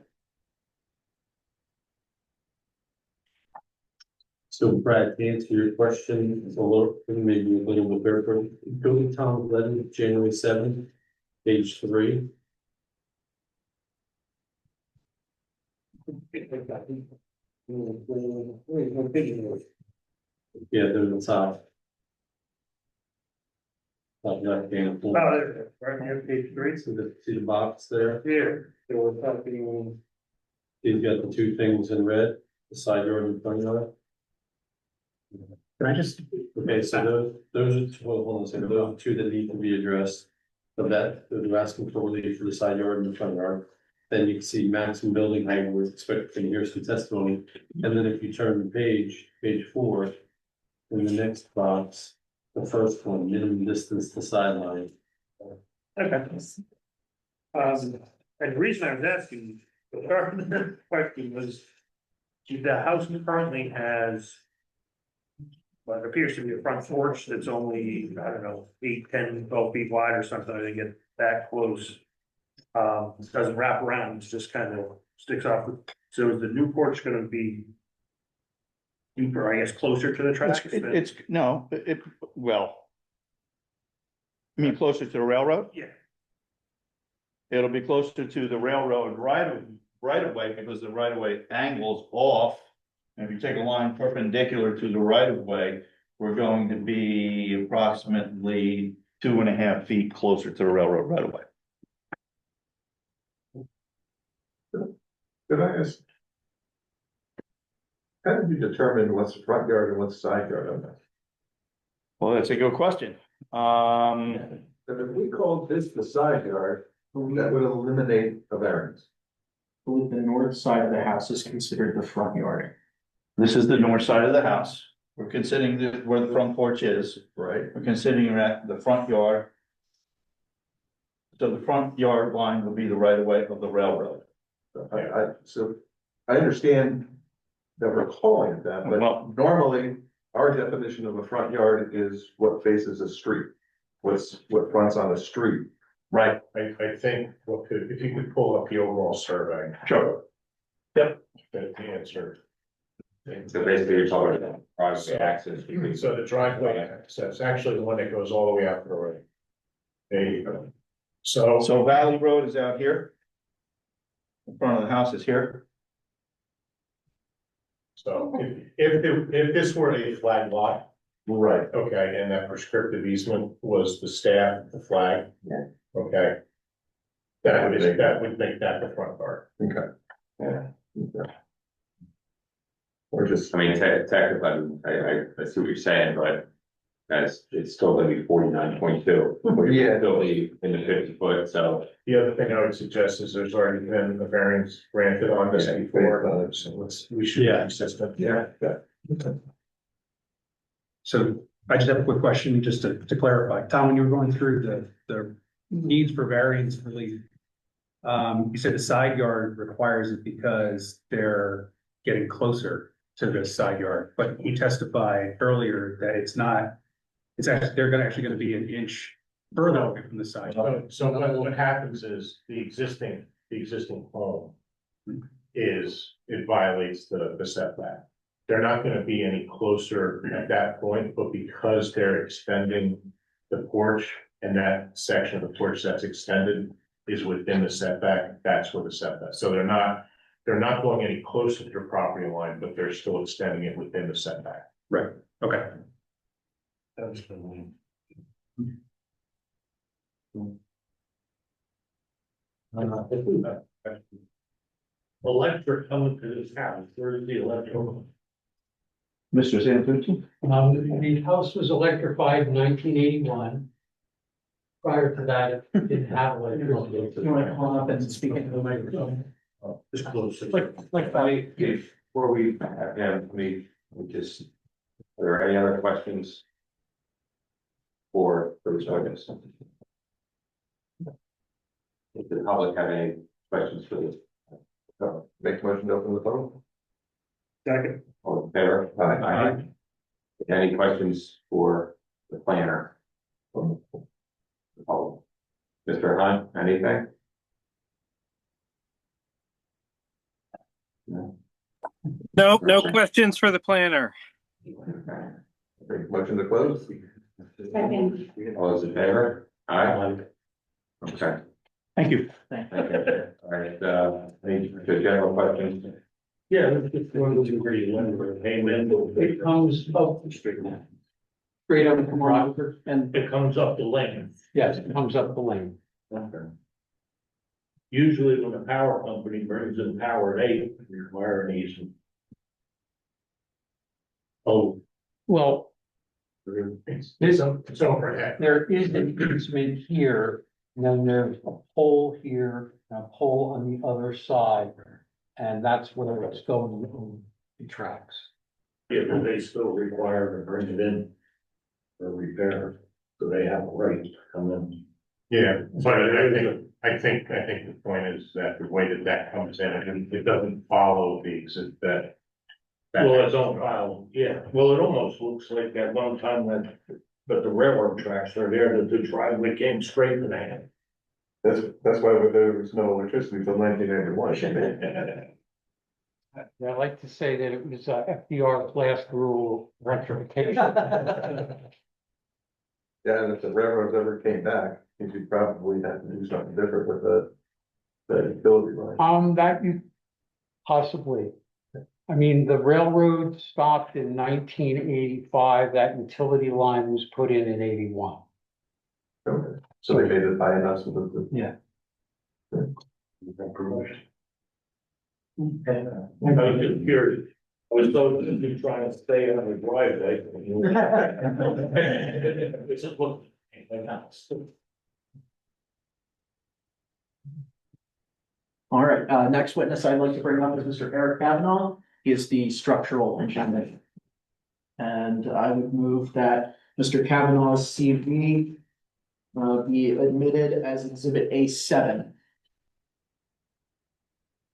So Brad, to answer your question, it's a little, maybe a little bit better. Go to Tom 11, January 7th, page 3. Yeah, they're in the top. Top left hand. Right here, page 3. See the box there? Here. So we're talking. He's got the 2 things in red, the side yard and front yard. Can I just, Okay, so those are, well, hold on a second, those are 2 that need to be addressed. So that, they're asking for relief for the side yard and the front yard. Then you can see maximum building height, we're expecting to hear some testimony. And then if you turn the page 4, in the next box, the first one, minimum distance to sideline. Okay. And the reason I was asking, the question was, the house currently has what appears to be a front porch that's only, I don't know, 8, 10, 12 feet wide or something, I think it that close. It doesn't wrap around, it's just kind of sticks off. So is the new porch gonna be deeper, I guess, closer to the tracks? Well. I mean, closer to the railroad? Yeah. It'll be closer to the railroad right of way, because the right of way angles off. And if you take a line perpendicular to the right of way, we're going to be approximately 2.5 feet closer to the railroad right of way. Could I ask? How did you determine what's the front yard and what's the side yard on that? Well, that's a good question. But if we called this the side yard, that would eliminate a variance. I believe the north side of the house is considered the front yard. This is the north side of the house. We're considering where the front porch is. Right. We're considering that the front yard. So the front yard line would be the right of way of the railroad. So I understand that we're calling it that, but Well- normally our definition of a front yard is what faces a street. What fronts on a street. Right. I think, if you could pull up the overall survey. Sure. Yep. The answer. So basically, you're talking about driveway access between. So the driveway access, actually the one that goes all the way out to the right. There you go. So Valley Road is out here. The front of the house is here. So if this were a flag lot, Right. okay, and that prescriptive easement was the staff, the flag. Yeah. Okay. That would make that the front part. Okay. Yeah. Okay. Or just, I mean, technically, I see what you're saying, but as it's still gonna be 49.2. Yeah. Still be in the 50 foot, so. The other thing I would suggest is there's already been a variance granted on this Yeah. before, so we should be Yeah. consistent. yeah. So I just have a quick question, just to clarify. Tom, when you were going through the needs for variance relief, you said the side yard requires it because they're getting closer to the side yard, but you testified earlier that it's not, it's actually, they're actually gonna be an inch further away from the side. So what happens is the existing home it violates the setback. They're not gonna be any closer at that point, but because they're extending the porch and that section of the porch that's extended is within the setback, that's where the setback, so they're not going any closer to the property line, but they're still extending it within the setback. Right, okay. Electric coming to this house, where is the electric? Mr. Santucci? The house was electrified in 1981. Prior to that, it didn't have electricity. You want to come up and speak into the microphone? Just close. Before we have, we just, are there any other questions? For this witness? If the public have any questions for this? Make a motion to open the phone. Second. All in favor? Aye. Any questions for the planner? Oh, Mr. Hunt, anything? No. No, no questions for the planner. Okay. Motion to close. Second. All those in favor? Aye. Okay. Thank you. Thank you. All right, any general questions? Yeah, let's just go to the green one, amen. It comes up straight up from Rockford, and It comes up the lane. yes, it comes up the lane. Usually when a power company brings in power, they require an easement. Oh, Well, It's overhead. there is an easement here, and then there's a pole here, and a pole on the other side. And that's where it's going on the tracks. yeah, but they still require to bring it in for repair, so they have a right to come in. Yeah, but I think the point is that the way that comes in, it doesn't follow the exit that. Well, it's on file, yeah, well, it almost looks like that one time that, but the railroad tracks are there, that the driveway came straight to that. That's why there was no electricity until 1991. I like to say that it was FDR's last rule rectification. Yeah, and if the railroads ever came back, you should probably have to do something different with the utility line. That you possibly. I mean, the railroad stopped in 1985, that utility line was put in 81. Okay. So they made it high enough so that. Yeah. I was just curious, I was so busy trying to stay on the driveway. It's just look. All right, next witness I'd like to bring up is Mr. Eric Kavanaugh. He is the structural engineer. And I would move that Mr. Kavanaugh's CV be admitted as exhibit A7.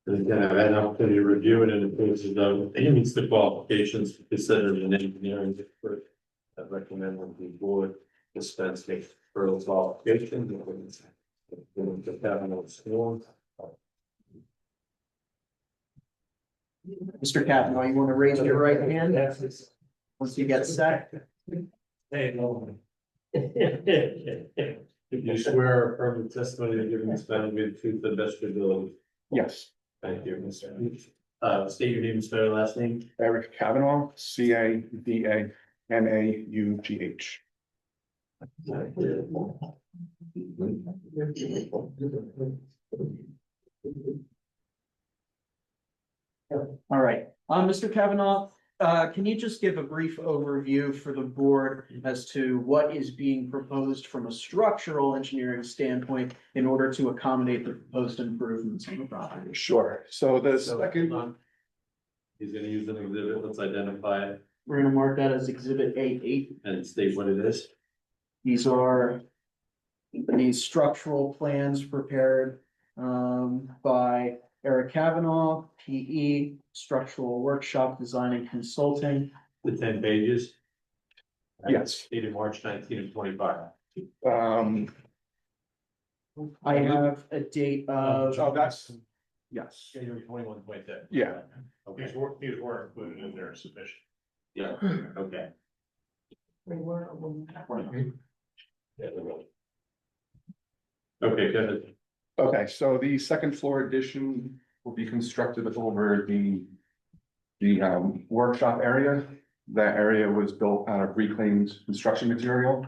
And again, I've had an opportunity to review it and it meets the qualifications considered an engineering expert. I recommend that the board dispense with further qualifications. Mr. Kavanaugh, you want to raise your right hand once you get set? You swear or affirm the testimony that you're going to the truth and best of your ability. Yes, Thank you, Mr. State your name and spell your last name. Eric Kavanaugh, Cavanaugh. All right, Mr. Kavanaugh, can you just give a brief overview for the board as to what is being proposed from a structural engineering standpoint in order to accommodate the proposed improvements on the property? Sure, so the So, second, he's gonna use an exhibit, let's identify it We're gonna mark that as exhibit A8. and state what it is. These are the structural plans prepared by Eric Kavanaugh, PE, Structural Workshop Design and Consulting. The 10 pages. Yes. Dated March 19 of 25. I have a date of, oh, that's, yes, January 21/26. yeah. Okay, These were included in there sufficient. yeah, okay. Okay, go ahead. Okay, so the second floor addition will be constructed over the workshop area. That area was built out of reclaimed construction material.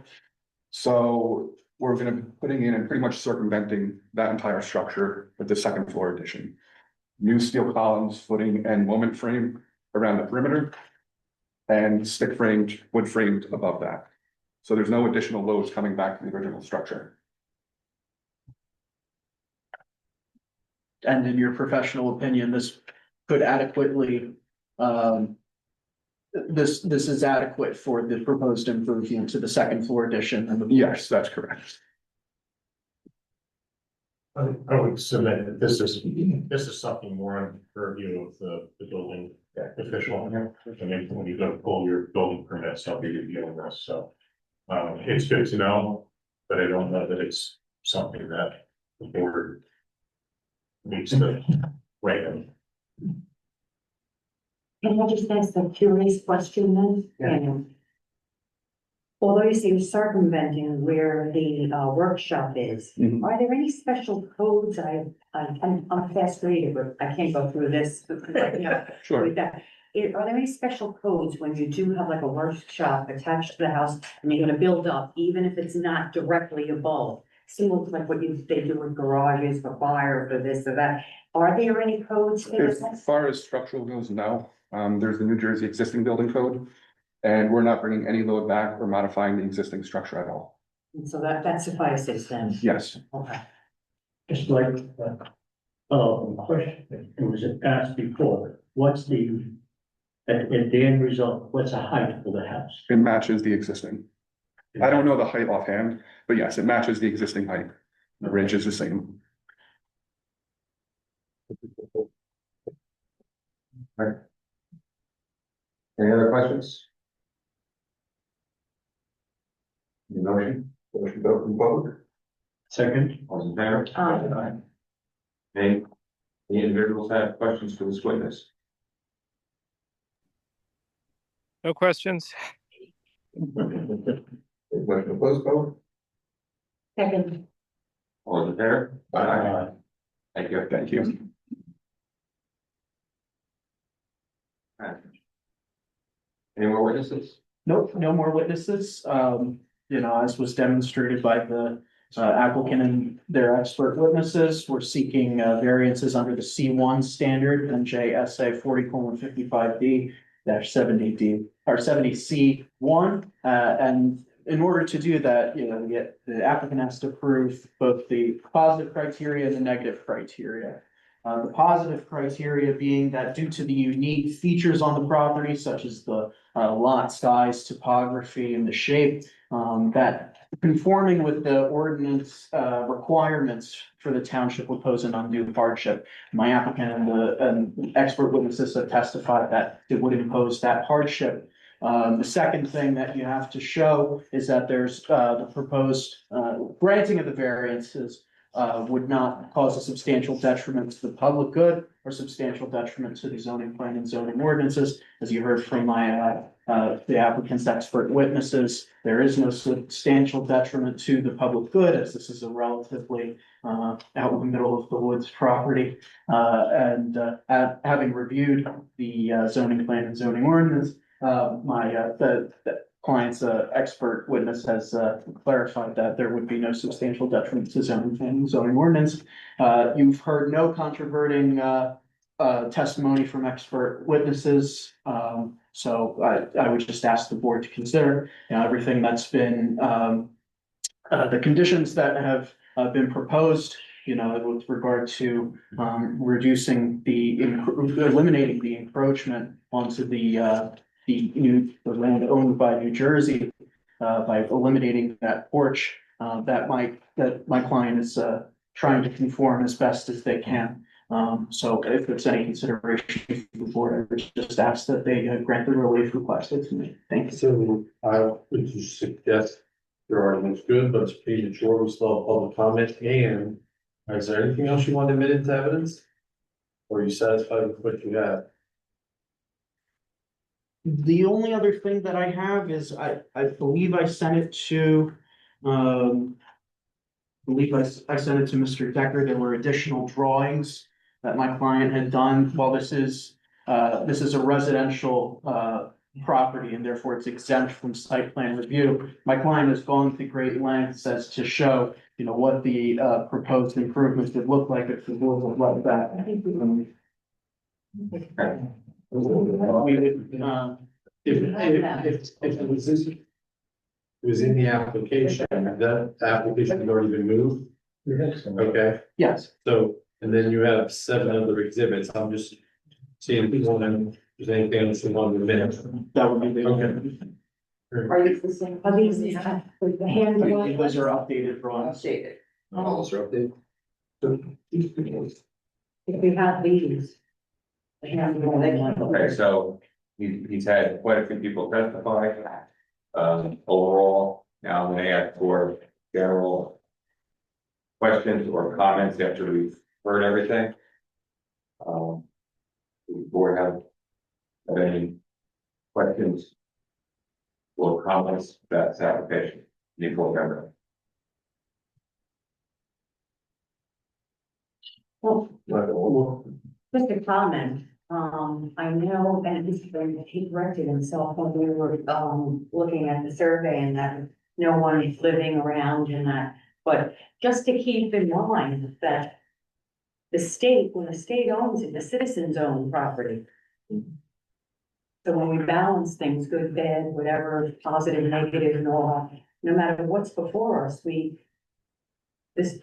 So we're gonna be putting in and pretty much circumventing that entire structure with the second floor addition. New steel columns, footing and moment frame around the perimeter. And stick framed, wood framed above that. So there's no additional loads coming back to the original structure. and in your professional opinion, this could adequately, this is adequate for the proposed improvement to the second floor addition and the. Yes, that's correct. I would submit that this is something more on purview of the building official. I mean, when you go to pull your building permits, I'll be reviewing this, so. It's good to know, but I don't know that it's something that the board needs to weigh in. Can I just ask a curious question then? Yeah. Although you say you're circumventing where the workshop is, Mhm. are there any special codes? I'm a fast reader, but I can't go through this. Sure. With that. Are there any special codes when you do have like a workshop attached to the house and you're gonna build up, even if it's not directly above? Similar to like what they do with garages for fire, for this or that. Are there any codes there? As far as structural goes, no. There's the New Jersey existing building code. And we're not bringing any load back or modifying the existing structure at all. And so that suffices then? Yes. Okay. Just like, question, it was asked before, what's at the end result, what's the height for the house? It matches the existing. I don't know the height offhand, but yes, it matches the existing height. The ridge is the same. Any other questions? Motion to open public. Second. All in favor? Aye. Any individuals have questions for this witness? No questions? Motion to close vote. Second. All in favor? Aye. Thank you. Thank you. Any more witnesses? Nope, no more witnesses. As was demonstrated by the applicant and their expert witnesses, we're seeking variances under the C1 standard and JSA 40:55B-70D or 70C1. And in order to do that, the applicant has to prove both the positive criteria and the negative criteria. The positive criteria being that due to the unique features on the property, such as the lot size, topography, and the shape, that conforming with the ordinance requirements for the township would pose an undue hardship. My applicant and expert witnesses have testified that it would impose that hardship. The second thing that you have to show is that there's the proposed granting of the variances would not cause a substantial detriment to the public good or substantial detriment to the zoning plan and zoning ordinances. As you heard from the applicant's expert witnesses, there is no substantial detriment to the public good, as this is a relatively out in the middle of the woods property. Having reviewed the zoning plan and zoning ordinance, the client's expert witness has clarified that there would be no substantial detriment to zoning and zoning ordinance. You've heard no controverting testimony from expert witnesses. So I would just ask the board to consider, everything that's been the conditions that have been proposed, with regard to eliminating the encroachment onto the land owned by New Jersey, by eliminating that porch, that my client is trying to conform as best as they can. So if there's any consideration for the board, I would just ask that they grant the relief requested to me. Thank you. So I would just suggest your argument's good, but it's premature. We still have public comment. And is there anything else you want to admit into evidence? Or are you satisfied with what you have? The only other thing that I have is I believe I sent it to I sent it to Mr. Decker. There were additional drawings that my client had done. While this is a residential property and therefore it's exempt from site plan review, my client has gone to great lengths as to show, what the proposed improvements would look like if the board would let that. If it was in the application, that application had already been moved. Okay, Yes. so, and then you have 7 other exhibits. I'm just seeing if there's anything else you want to admit. That would be the. Okay. Are these the same? Are these the hand? Those are updated drawings. Updated. All those are updated. If we have these. The hand. Okay, so he's had quite a few people testify. Overall, now I'm gonna ask for general questions or comments after we've heard everything. Does the board have any questions or comments about this application? Nicole Governor. Well, just a comment, I know, and he corrected himself when we were, looking at the survey and that no one is living around in that, but just to keep in mind that when the state owns it, the citizens own property. So when we balance things, good, bad, whatever, positive, negative, and all, no matter what's before us, this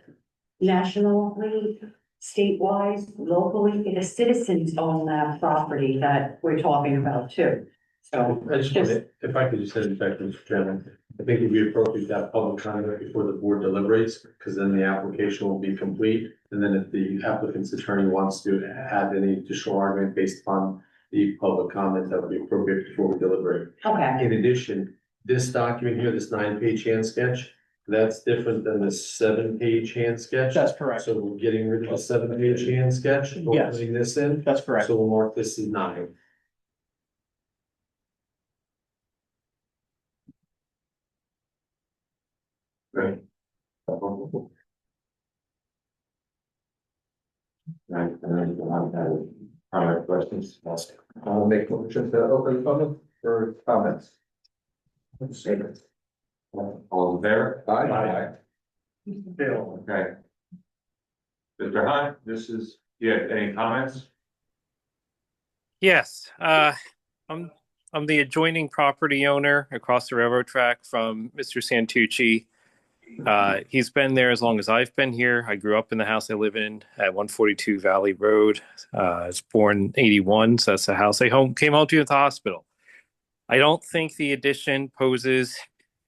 nationally, statewide, locally, the citizens own that property that we're talking about too. So I just wanted, if I could just interject, Mr. Chairman, I think it'd be appropriate to have public comment before the board deliberates, because then the application will be complete. And then if the applicant's attorney wants to add any additional argument based upon the public comment, that would be appropriate before we deliberate. Okay, In addition, this document here, this 9-page hand sketch, that's different than the 7-page hand sketch. That's correct. So we're getting rid of the 7-page hand sketch, and we're Yes. putting this in. That's correct. So we'll mark this as 9. Right. Right, other questions? I'll make a motion to open public for comments. All in favor? Aye. Bill. Okay. Mr. Hunt, you have any comments? Yes, I'm the adjoining property owner across the railroad track from Mr. Santucci. He's been there as long as I've been here. I grew up in the house I live in at 142 Valley Road. I was born in 81, so that's the house I came home to at the hospital. I don't think the addition poses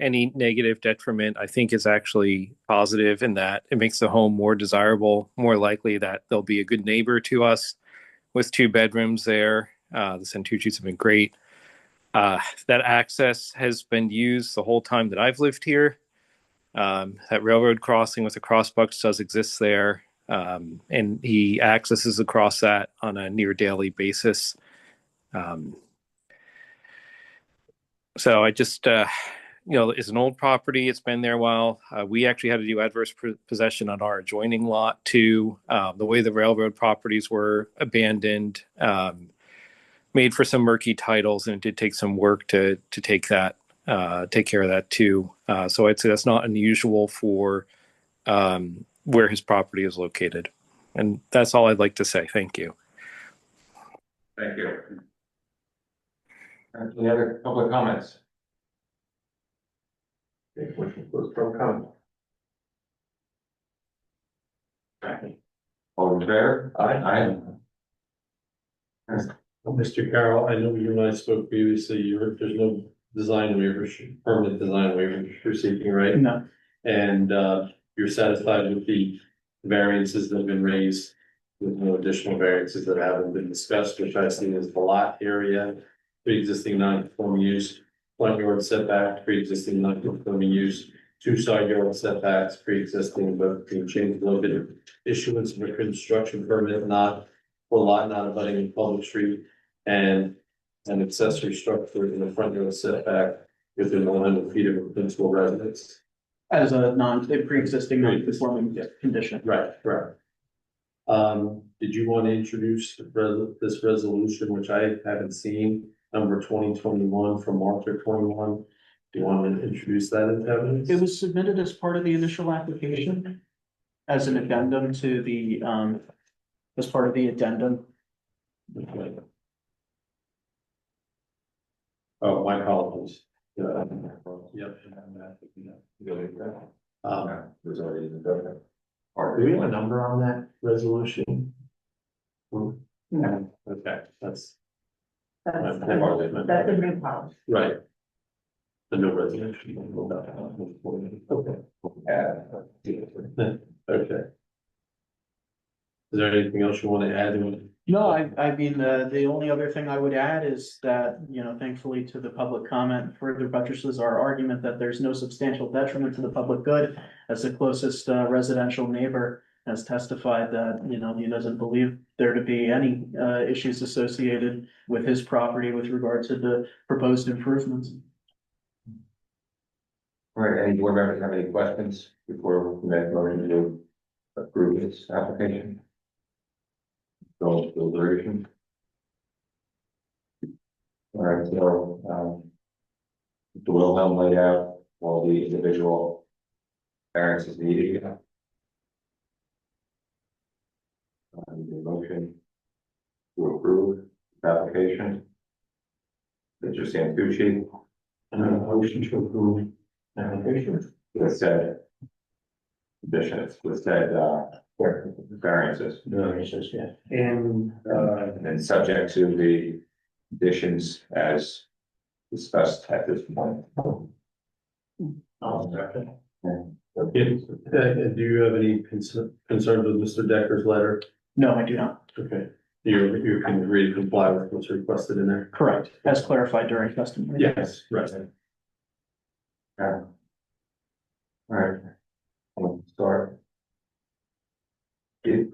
any negative detriment. I think it's actually positive in that it makes the home more desirable, more likely that they'll be a good neighbor to us with 2 bedrooms there. The Santucci's have been great. That access has been used the whole time that I've lived here. That railroad crossing with the crossbucks does exist there. And he accesses across that on a near daily basis. So I just, it's an old property. It's been there a while. We actually had to do adverse possession on our adjoining lot too. The way the railroad properties were abandoned, made for some murky titles, and it did take some work to take care of that too. So I'd say that's not unusual for where his property is located. And that's all I'd like to say. Thank you. Thank you. Any other public comments? Okay, motion closed from comment. All in favor? Aye. Mr. Carroll, I know you and I spoke previously, there's no design waiver, permanent design waiver you're seeking, right? No. And you're satisfied with the variances that have been raised, with no additional variances that haven't been discussed, which I see as the lot area, pre-existing non-conforming use, front yard setback, pre-existing non-conforming use, 2 side yard setbacks, pre-existing, but can change a little bit of issuance of a construction permit, not for a lot not abutting in public street, and an accessory structure in the front yard setback within 100 feet of a principal residence. As a pre-existing non-conforming condition. Right. Did you want to introduce this resolution, which I haven't seen, number 2021 from March of 21? Do you want to introduce that in evidence? It was submitted as part of the initial application as an addendum to the, as part of the addendum. Okay. Oh, my apologies. Yep. There's already the. Do we have a number on that resolution? No. Okay, that's. That's the new policy. Right. The new resolution. Okay. Okay. Is there anything else you want to add? No, I mean, the only other thing I would add is that, thankfully to the public comment further buttresses our argument that there's no substantial detriment to the public good, as the closest residential neighbor has testified that, he doesn't believe there to be any issues associated with his property with regard to the proposed improvements. All right, any board members have any questions before we make a motion to approve this application? Deliberation. All right, so, the Wilhelm laid out all the individual variances needed. The motion to approve the application. Mr. Santucci. Motion to approve application. With said conditions, with said, variances. Variances, yeah. And subject to the conditions as discussed at this point. Okay. Do you have any concerns with Mr. Decker's letter? No, I do not. Okay. You can agree to comply with what's requested in there? Correct, as clarified during testimony. Yes, right. All right. I'll start. We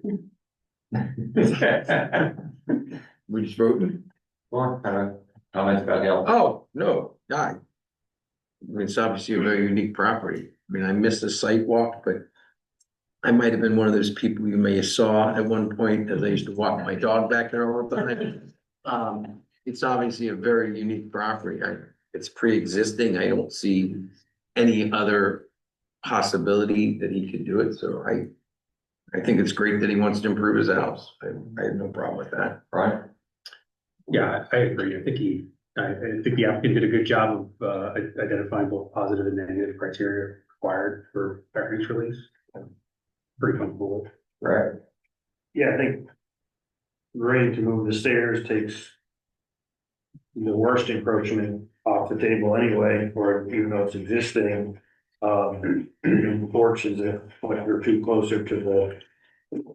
just voted? Comments about the. Oh, no, I mean, it's obviously a very unique property. I mean, I missed the site walk, but I might have been one of those people you may have saw at one point as I used to walk my dog back there all the time. It's obviously a very unique property. It's pre-existing. I don't see any other possibility that he could do it. So I think it's great that he wants to improve his house. I have no problem with that. Right. Yeah, I agree. I think the applicant did a good job of identifying both positive and negative criteria required for variance release. Pretty comfortable with. Right. Yeah, I think agreeing to move the stairs takes the worst encroachment off the table anyway, or even though it's existing. Porch is a foot or two closer to the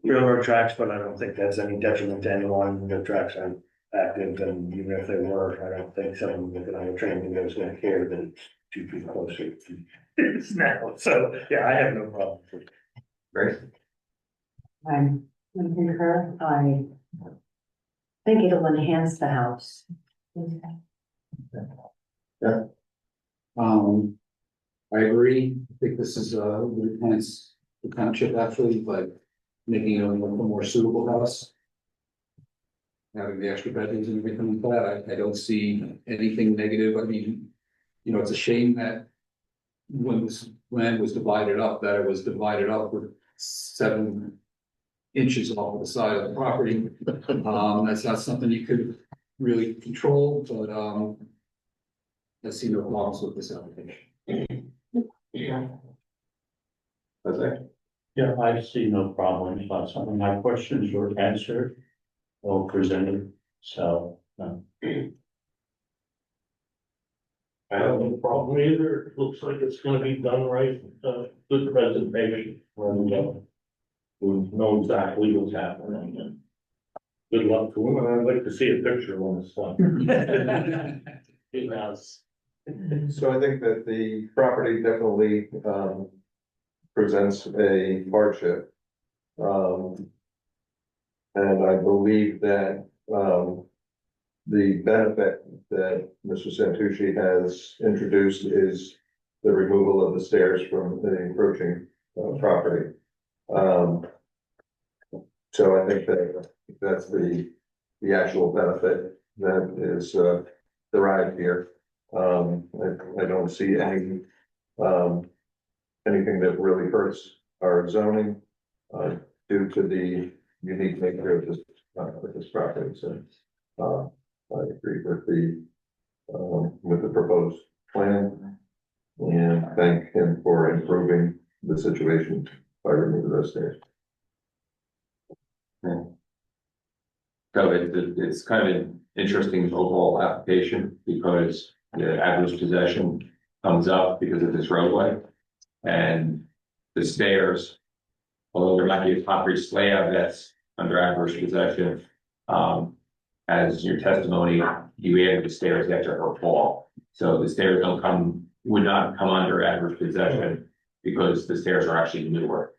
railroad tracks, but I don't think that's any detriment to anyone. The tracks aren't active, and even if they were, I don't think someone looking on a train was gonna care that it's 2 feet closer to it's now. So, yeah, I have no problem. Great. I'm in concur, I think it'll enhance the house. I agree. I think this is, would enhance the township actually, by making it a more suitable house. Having the extra bedrooms and everything like that, I don't see anything negative. I mean, you know, it's a shame that when this land was divided up, that it was divided up with 7 inches off of the side of the property. That's not something you could really control, but, I see no problems with this application. Okay. Yeah, I see no problems. Some of my questions were answered or presented, so. I don't have a problem either. It looks like it's gonna be done right, good presentation, and, we know exactly what's happening. And good luck to him, and I'd like to see a picture when it's done. It has. So I think that the property definitely, presents a hardship. And I believe that, the benefit that Mr. Santucci has introduced is the removal of the stairs from the encroaching, property. So I think that that's the actual benefit that is, derived here. I don't see any, anything that really hurts our zoning, due to the unique nature of this property, so, I agree with the proposed plan. And thank him for improving the situation by removing those stairs. So it's kind of an interesting overall application because the adverse possession comes up because of this roadway. And the stairs, although there might be a concrete slab that's under adverse possession, as your testimony, you added the stairs after her fall. So the stairs would not come under adverse possession because the stairs are actually newer.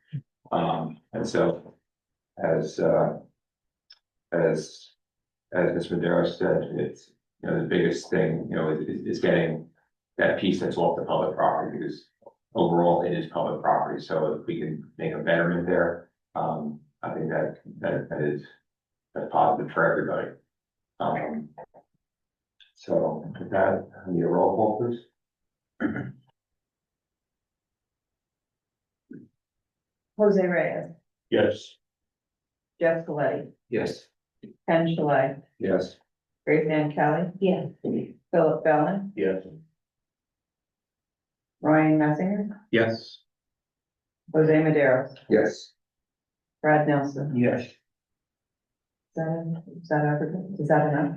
And so as Ms. Madero said, it's, you know, the biggest thing, you know, is getting that piece that's off the public property, because overall it is public property. So if we can make a betterment there, I think that's positive for everybody. So with that, I need a roll call, please. Jose Reyes, Yes. Jeff Galletti, Yes. Ken Shalay, Yes. Grace Ann Kelly, Yeah. Philip Bellin, Yes. Ryan Messinger, Yes. Jose Madero, Yes. Brad Nelson. Yes. Is that everything? Is that enough?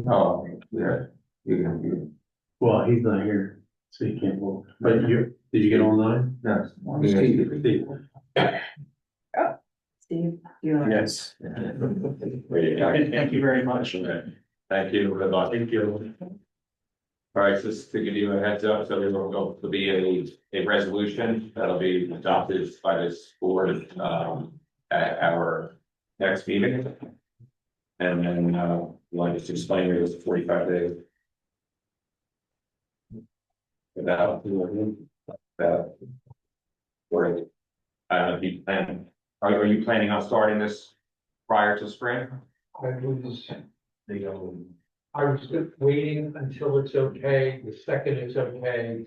Oh, yeah, you can, Well, he's not here, so he can't vote. But did you get online? no. Steve, you want? Yes. Thank you very much. Thank you, good luck. Thank you. All right, so just to give you a heads up, so there will go to be a resolution that'll be adopted by this board, at our next meeting. And then, we'll just explain it as 45 days. Without, or, I don't know if you plan, are you planning on starting this prior to spring? I was just waiting until it's okay, the second it's okay.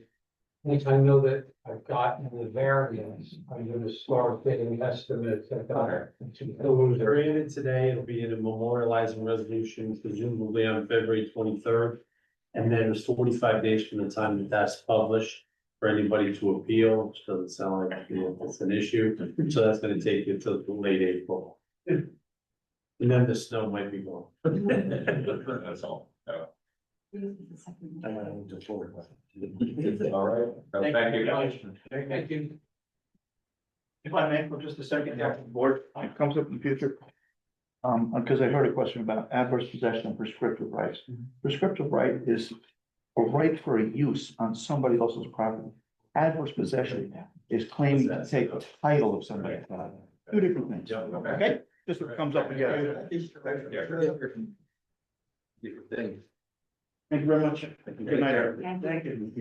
Once I know that I've gotten the variance, I'm gonna start getting estimates at that. It was granted today, it'll be in a memorializing resolution presumably on February 23rd. And then it's 45 days from the time that that's published. for anybody to appeal, which doesn't sound like it's an issue, so that's gonna take you to late April. And then the snow might be gone. That's all. Uh, All right, so thank you. Thank you. If I may, for just a second, after the board comes up in the future. Because I heard a question about adverse possession and prescriptive rights. Prescriptive right is a right for a use on somebody else's property. Adverse possession is claiming to take a title of somebody's property. Two different things, okay? Just what comes up again. Different thing. Thank you very much. Good night, everybody. Thank you.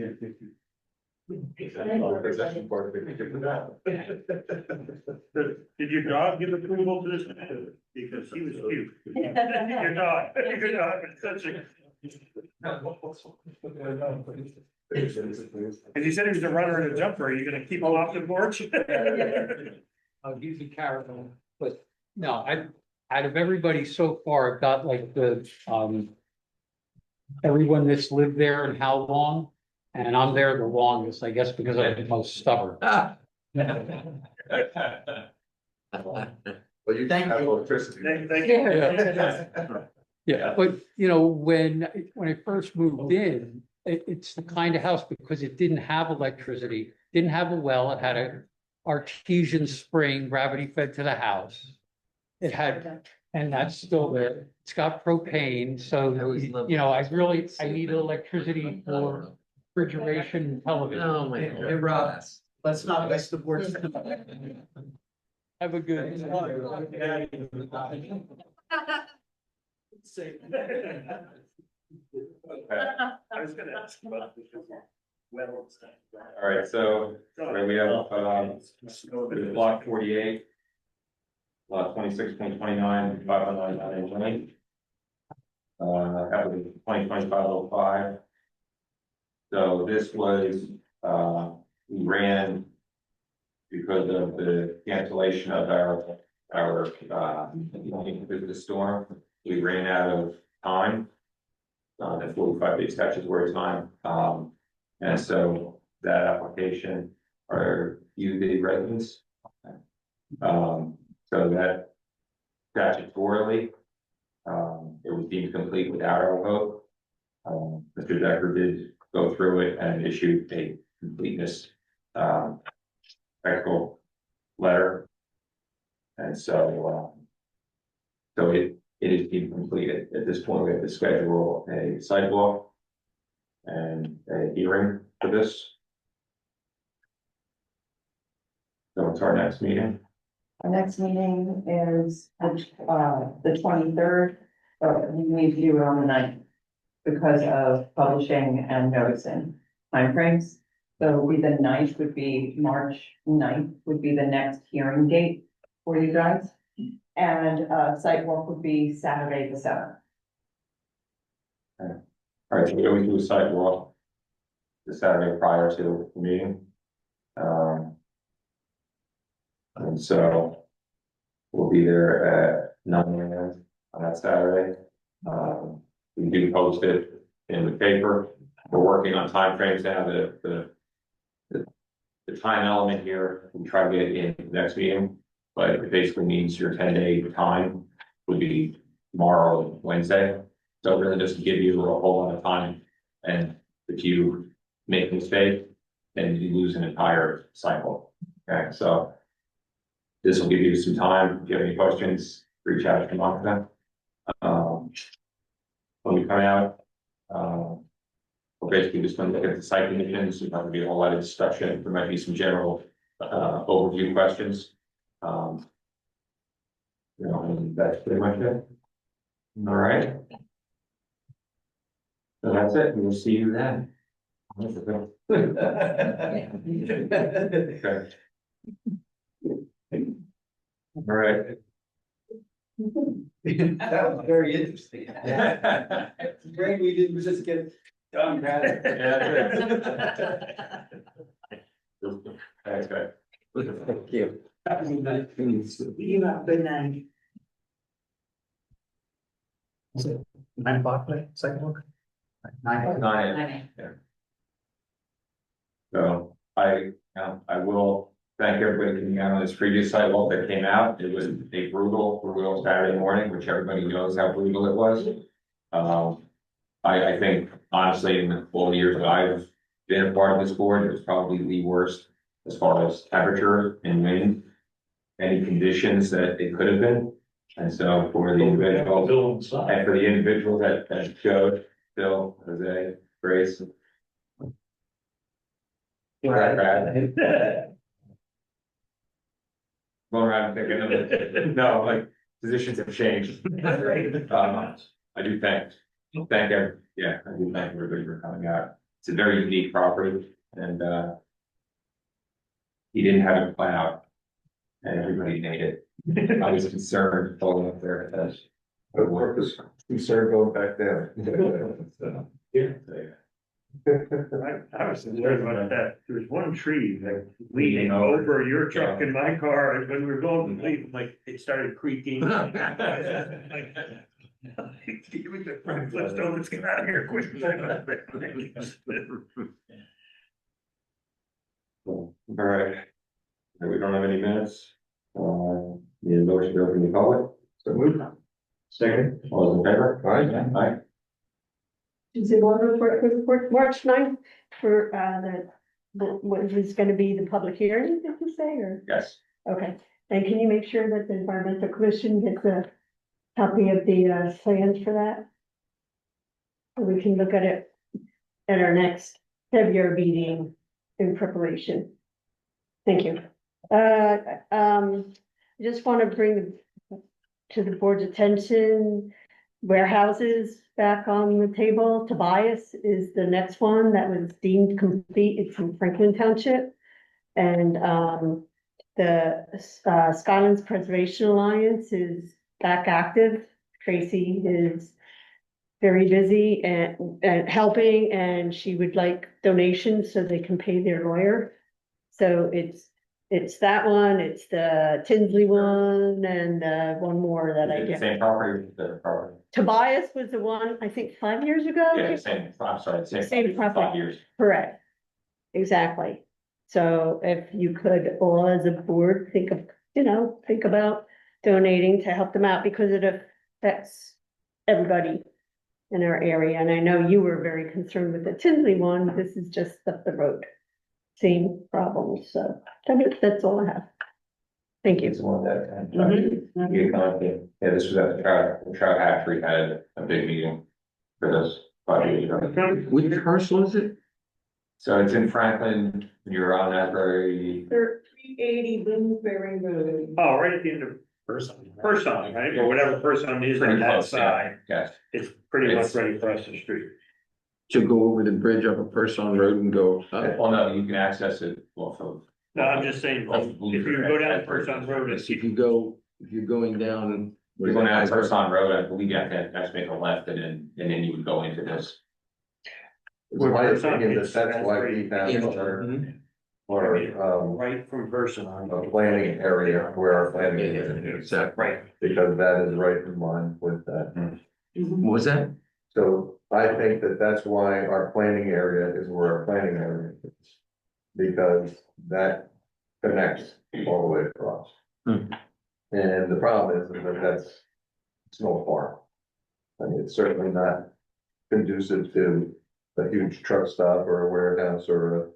Did your dog give approval to this? Because he was cute. Your dog, is such a. And you said he was a runner and a jumper, are you gonna keep him off the porch? He's a caravan, but no, out of everybody so far, I've got like everyone that's lived there and how long, and I'm there the longest, I guess, because I'm the most stubborn. Ah. Well, you Thank have you. electricity. Thank you. Yeah, but you know, when I first moved in, it's the kind of house because it didn't have electricity, didn't have a well, it had a artesian spring, gravity fed to the house. It had, and that's still there. It's got propane, so you know, I need electricity for refrigeration and television. Oh, my God. Hey, Rob, Let's not waste the board's. Have a good. I was gonna ask about this. Well. All right, so we have, block 48. Lot 26.29, 509 Lane. That was 2025-05. So this was, we ran because of the cancellation of our the storm. We ran out of time. The 45-day statutory time. And so that application are you the residents? So that statutorily, it was deemed complete without our vote. Mr. Decker did go through it and issued a completeness, technical letter. And so, so it is deemed completed. At this point, we have to schedule a sidewalk and a hearing for this. So it's our next meeting. Our next meeting is the 23rd, but we need to do it on the 9th because of publishing and noticing timeframes. So it would be the 9th would be March 9th would be the next hearing date for you guys. And sidewalk would be Saturday the 7th. All right, so we always do a sidewalk the Saturday prior to the meeting. And so we'll be there at 9 a.m. on that Saturday. We do post it in the paper. We're working on timeframes now. The time element here, we try to get it in the next meeting, but it basically means your 10-day time would be tomorrow and Wednesday. So it really doesn't give you a whole lot of time. And if you make a mistake, then you lose an entire cycle. Okay, so this will give you some time. If you have any questions, reach out to Monica. When we come out, we're basically just going to look at the site conditions. There's not going to be a whole lot of discussion. There might be some general overview questions. You know, and that's pretty much it. All right. So that's it. We'll see you then. Okay. All right. That was very interesting. Great, we didn't just get done. Thanks, guys. Thank you. You have a good night. 9 o'clock, second look? 9. 9. Yeah. So I will thank everybody for coming out on this previous sidewalk that came out. It was a brutal Saturday morning, which everybody knows how brutal it was. I think honestly, in all the years that I've been a part of this board, it was probably the worst as far as temperature and wind. Any conditions that it could have been. And so for the individuals, and for the individuals that showed, Bill, Jose, Grace. Brad. Going around thinking of it. No, like, positions have changed. I do thank everybody for coming out. It's a very unique property and, he didn't have it plowed. And everybody made it. I was concerned falling up there. The work is concerned going back there. So, yeah. I was concerned about that. There was one tree like leaning over your truck and my car, and when we were going to leave, like, it started creaking. Give me the front Flintstone, let's get out of here quick. All right. We don't have any minutes. Need a motion to open the public. So move. Second. All those in favor? Aye. Tuesday water report, March 9th for, what is gonna be the public hearing, did you say, or? Yes. Okay, and can you make sure that the environmental commission gets a copy of the, plans for that? So we can look at it at our next February meeting in preparation. Thank you. I just want to bring to the board's attention, warehouses back on the table. Tobias is the next one that was deemed complete. It's in Franklin Township. And the Skylands Preservation Alliance is back active. Tracy is very busy and helping, and she would like donations so they can pay their lawyer. So it's that one, it's the Tinsley one, and one more that I get. Same property, the property. Tobias was the one, I think, 5 years ago. Yeah, same, I'm sorry, Same property. 5 years. Correct. Exactly. So if you could all as a board think about donating to help them out, because it affects everybody in our area. And I know you were very concerned with the Tinsley one. This is just up the road. Same problems. So that's all I have. Thank you. It's one that, yeah, this was at the trout hatchery had a big meeting for this 5 years ago. Which parcel is it? So it's in Franklin, you're on Asbury. 380 Bloomsbury Road. Oh, right at the end of Person, right, or whatever Person is on that side, Yes. it's pretty much right across the street. To go over the bridge up a Person Road and go up? Well, no, you can access it off of. No, I'm just saying, if you go down Person Road, it's. If you're going down. We're going down Person Road, I believe you have to make a left and then you would go into this. It's my opinion that that's why we have Right from Person on. a planning area where our planning area is. Exactly. Right. Because that is right in line with that. What was that? So I think that that's why our planning area is where our planning area is. Because that connects all the way across. And the problem is that that's no farm. I mean, it's certainly not conducive to a huge truck stop or a warehouse or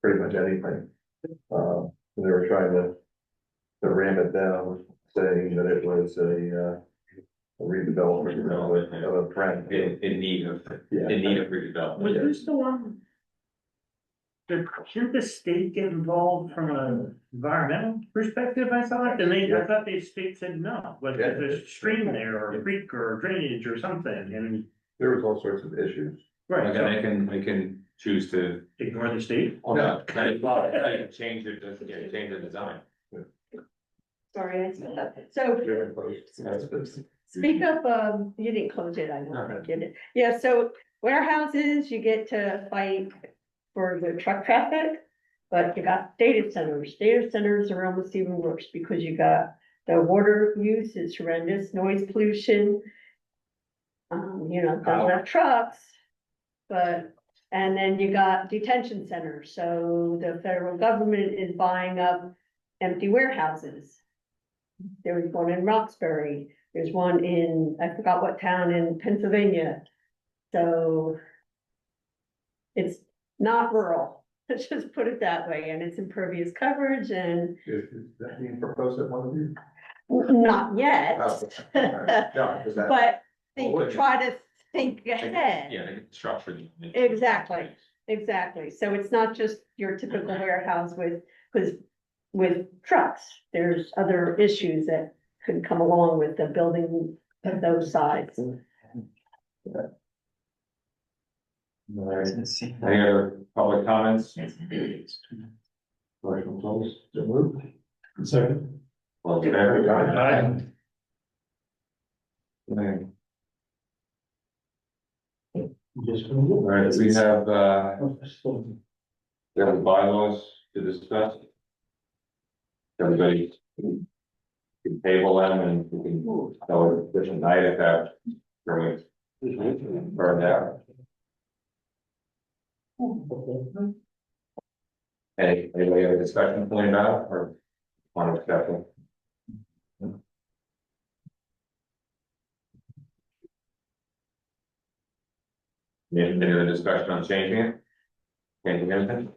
pretty much anything. They were trying to ram it down, saying that it was a redevelopment of a friend. In need of redevelopment. Was this the one? Shouldn't the state get involved from an environmental perspective, I thought, and I thought the state said no, but there's a stream there, or a creek, or drainage, or something, and. There was all sorts of issues. Right. They can choose to. Ignore the state? No, they can change the design. Sorry, I said that. So speak up, you didn't close it, I don't think you did. Yeah, so warehouses, you get to fight for the truck traffic, but you got data centers. Data centers are almost even worse because you got the water use is horrendous, noise pollution. Don't have trucks, but And then you got detention centers, so the federal government is buying up empty warehouses. There was one in Roxbury, there's one in, I forgot what town in Pennsylvania. So it's not rural, let's just put it that way, and it's impervious coverage and Is that being proposed at one of these? not yet. Oh, no, is that- But Well, try to think ahead. Yeah, they get structured. Exactly, exactly. So it's not just your typical warehouse with trucks. There's other issues that could come along with the building of those sides. All right. Any other public comments? Motion closed. So moved. Second. All in favor? Aye. Aye. Just. All right, we have the bylaws to discuss. Everybody can table them and we can tell a different night if that, burn out. Anybody have a discussion point about or on discussion? Any other discussion on changing it? Changing anything?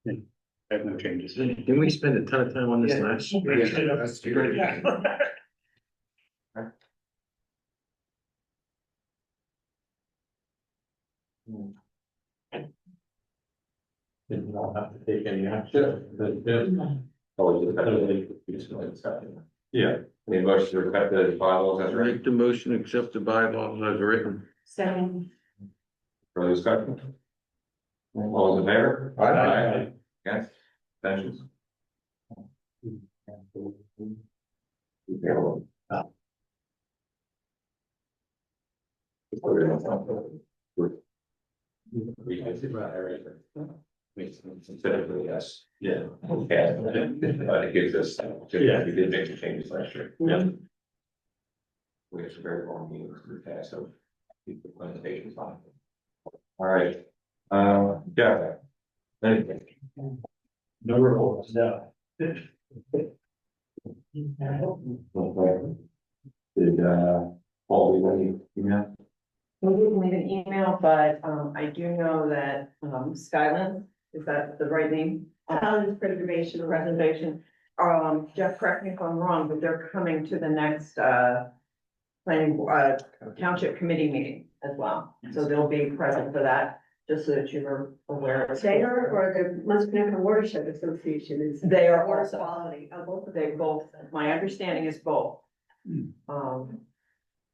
I have no changes. Didn't we spend a ton of time on this last? Yeah, that's true. Did not have to take any action, but, yeah. Oh, we just have to discussion. Yeah. Any motion to accept the bylaws as written? Make the motion, to accept the bylaws as written. Second, Further discussion? All those in favor? Aye. Yes, abstentions? Considerably, yes. Yeah. Okay, but it gives us, we did make some changes last year. Yeah. We have some very long meetings in the past, so keep the presentations on. All right, yeah. Anything? No reports, no. Did, Paul, leave any email? We didn't leave an email, but, I do know that, Skyland, is that the right name? Skyland's Preservation Reservation. Jeff, correct me if I'm wrong, but they're coming to the next, planning, township committee meeting as well. So they'll be present for that, just so that you're aware. They are, or the Muscatine Watershed Association is. They are Water also, quality, both of they them. both, my understanding is both.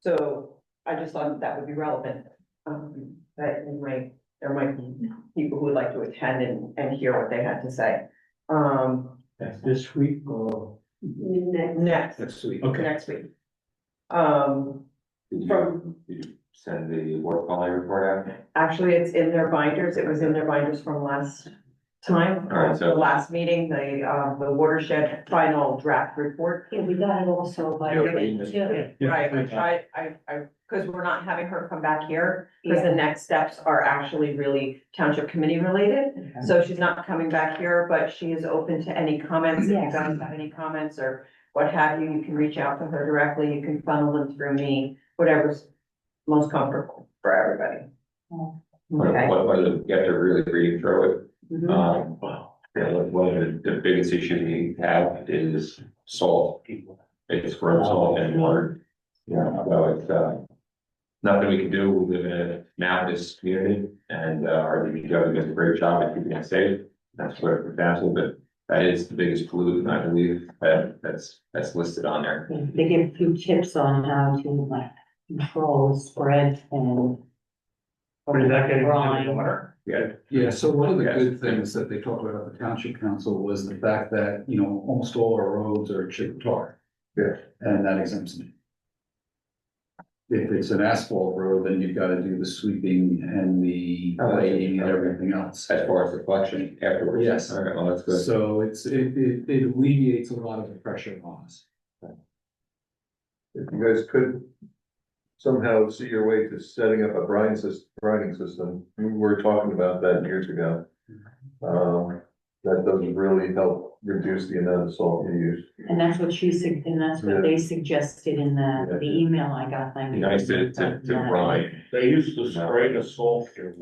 So I just thought that would be relevant. That there might be people who would like to attend and hear what they had to say. That's this week or? Next. Next week. Okay. next week. Did From, you send the work quality report out? actually, it's in their binders. It was in their binders from last time, All right, so- the last meeting, the watershed final draft report. yeah, we got it also by. Yeah, we missed too. Right, I tried, because we're not having her come back here, because the next steps are actually really township committee related. So she's not coming back here, but she is open to any comments. If you Yes. guys have any comments or what have you, you can reach out to her directly. You can funnel them through me, whatever's most comfortable for everybody. Okay. What, you have to really read through it. Mhm. Yeah, one of the biggest issues we have is salt. It's road salt and water. Yeah, so it's, nothing we can do. We live in a mountainous community and, our DPW does a great job at keeping it safe. That's what we're fascinated, but that is the biggest pollutant, I believe, that's listed on there. They give a few tips on how to like control the spread and. What is that getting into Brine. the water? Yeah. Yeah, so one of the Yes. good things that they talked about at the township council was the fact that, you know, almost all our roads are chip tar. Yeah. And that exempts me. If it's an asphalt road, then you've got to do the sweeping and the Oh, that's lighting and okay. everything else. As far as the collection afterwards. Yes. All right, well, that's good. So it alleviates a lot of the pressure on us. If you guys could somehow see your way to setting up a grinding system. We were talking about that years ago. That doesn't really help reduce the amount of salt you use. And that's what and that's what they suggested in the email I got. Thank you. Nice to brine. They used to spray the salt here.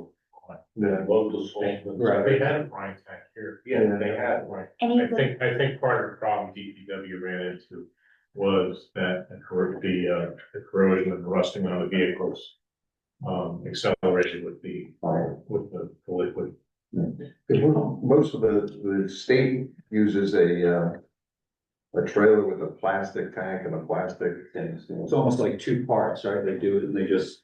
Yeah. Load the salt. Right. They had a brine tank here. Yeah, they had one. Any I of the- think part of the problem DPW ran into was that the corrosion and rusting on the vehicles. Accelerated with the liquid. Most of the state uses a trailer with a plastic tank and a plastic. It's almost like two parts, right? They do it and they just.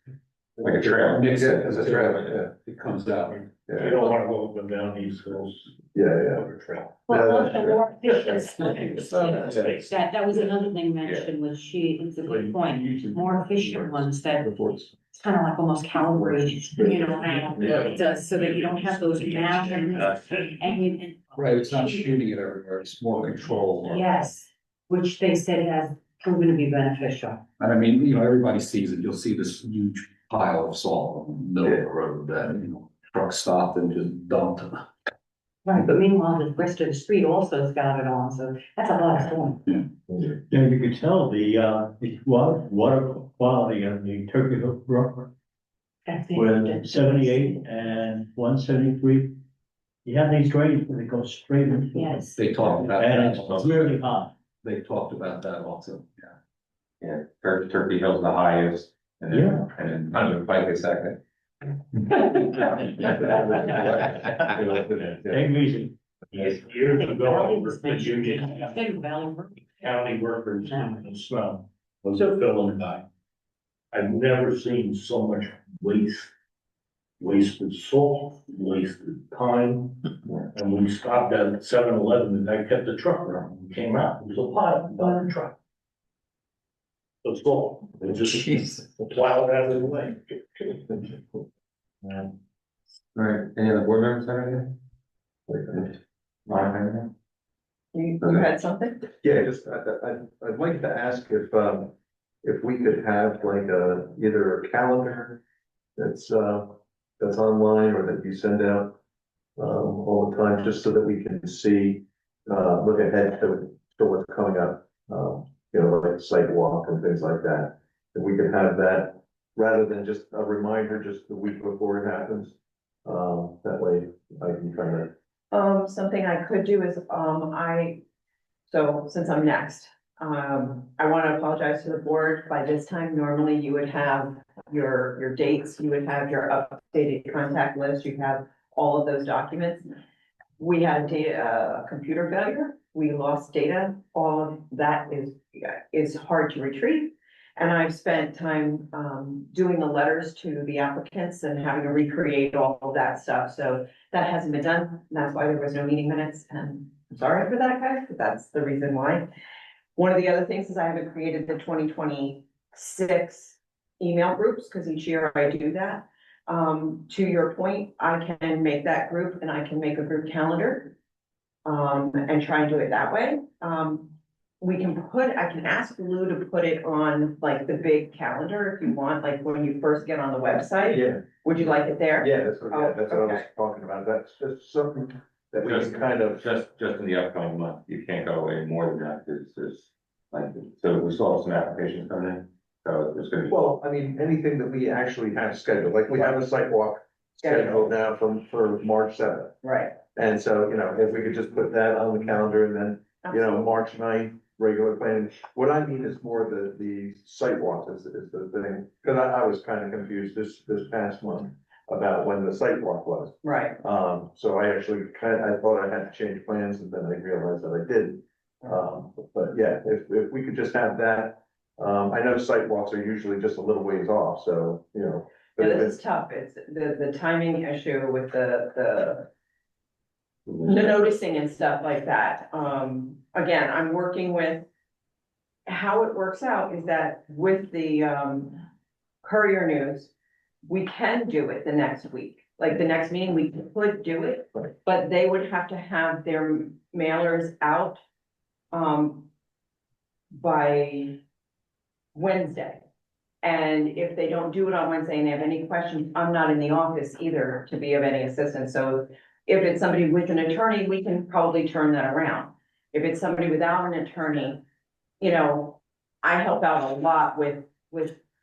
Like a trailer. Mix Yeah, it as a trailer, It comes out. You don't wanna go up and down these hills. Yeah. Well, Yeah, also more efficient. Yeah. That was another thing mentioned was it's a good point, more efficient ones that it's kind of like almost calibrated, you know, how it does, so that you don't have those mountains and Right, it's not shooting it everywhere, it's more control. yes, which they said has proven to be beneficial. And I mean, everybody sees it, you'll see this huge pile of salt in the middle of the road that, trucks stopped and just dumped. Right, but meanwhile, the rest of the street also has got it on, so that's a lot of fun. Yeah, you can tell the water quality on the Turkey Hook Brook That's it. with 78 and 173. You have these drains where they go straight into. Yes. They talked about And that. it's really hot. They talked about that also, Yeah, Turkey Hill's the highest, and then, Pike is second. Same reason. Years ago, the union Valley. county workers in Slough was a filling guy. I've never seen so much waste. Wasted salt, wasted time. And we stopped at 7-Eleven and I kept the truck running. We came out, it was a pile on the truck. The salt, it just plowed out of the way. All right, any other board members have anything? You had something? Yeah, I'd like to ask if we could have like either a calendar that's online or that you send out all the time, just so that we can see, look ahead to what's coming up, like sidewalk and things like that. If we could have that rather than just a reminder just the week before it happens. That way I can kind of. Something I could do is, so since I'm next, I want to apologize to the board. By this time, normally you would have your dates, you would have your updated contact list, you have all of those documents. We had a computer failure, we lost data, all of that is hard to retrieve. And I've spent time doing the letters to the applicants and having to recreate all of that stuff, so that hasn't been done, and that's why there was no meeting minutes, and I'm sorry for that, guys, but that's the reason why. One of the other things is I haven't created the 2026 email groups, because each year I do that. To your point, I can make that group and I can make a group calendar. And try and do it that way. I can ask Lou to put it on like the big calendar if you want, like when you first get on the website. Yeah. Would you like it there? Yeah, that's what I was Okay. talking about. That's just something that we can kind of. Just in the upcoming month, you can't go away more than that, there's so we still have some applications coming in, so there's gonna be. Well, I mean, anything that we actually have scheduled, like we have a site walk scheduled now for March 7th. Right. And so, if we could just put that on the calendar and then, March 9th, regular planning. What I mean is more the site walk is the thing, because I was kind of confused this past month about when the site walk was. Right. So I actually I thought I had to change plans and then I realized that I didn't. But yeah, if we could just have that, I know site walks are usually just a little ways off, so, Yeah, this is tough. It's the timing issue with the noticing and stuff like that. Again, I'm working with, how it works out is that with the Courier News, we can do it the next week. Like the next meeting, we could do it, but they would have to have their mailers out by Wednesday. And if they don't do it on Wednesday and they have any questions, I'm not in the office either to be of any assistance. So if it's somebody with an attorney, we can probably turn that around. If it's somebody without an attorney, you know, I help out a lot with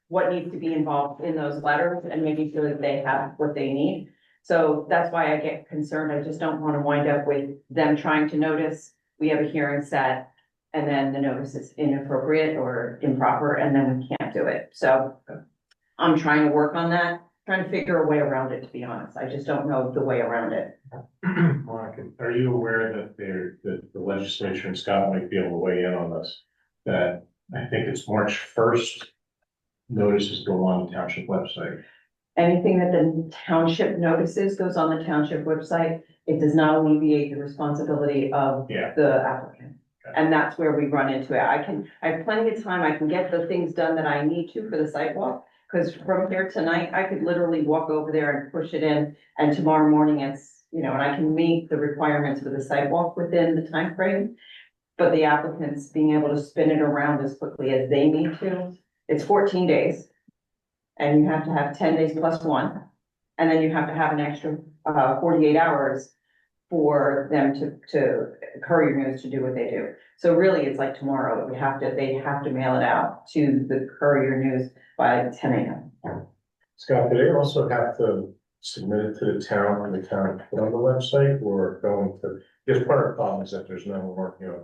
what needs to be involved in those letters and making sure that they have what they need. So that's why I get concerned. I just don't want to wind up with them trying to notice, we have a hearing set, and then the notice is inappropriate or improper, and then we can't do it. So I'm trying to work on that, trying to figure a way around it, to be honest. I just don't know the way around it. Monica, are you aware that that the legislature and Scott might be able to weigh in on this? That I think it's March 1st, notices go on the township website. Anything that the township notices goes on the township website. It does not alleviate the responsibility of Yeah. the applicant. And that's where we run into it. I have plenty of time. I can get the things done that I need to for the sidewalk. Because from here tonight, I could literally walk over there and push it in, and tomorrow morning it's, you know, and I can meet the requirements for the sidewalk within the time frame. But the applicants being able to spin it around as quickly as they need to, it's 14 days. And you have to have 10 days plus one, and then you have to have an extra 48 hours for them to Courier News to do what they do. So really, it's like tomorrow, they have to mail it out to the Courier News by 10 a.m. Scott, do they also have to submit it to the town and the town put on the website, or going to, because part of the problem is that there's no more, you know,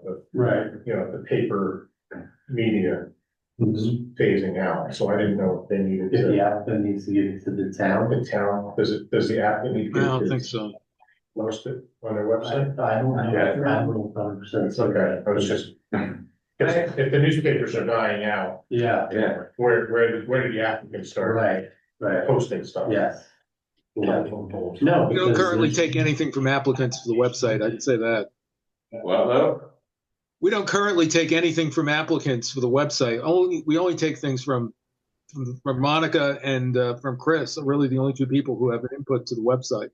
the paper media is phasing out, so I didn't know if they needed to. If the applicant needs to give it to the town. The town, does the applicant need to? I don't think so. Post it on their website? I don't know. Yeah. I don't know 100%. It's okay, I was just, because if the newspapers are dying out, Yeah, where did the applicant start right, posting stuff? yes. No. We don't currently take anything from applicants for the website, I'd say that. Well, though, We don't currently take anything from applicants for the website. We only take things from Monica and from Chris, really the only two people who have an input to the website.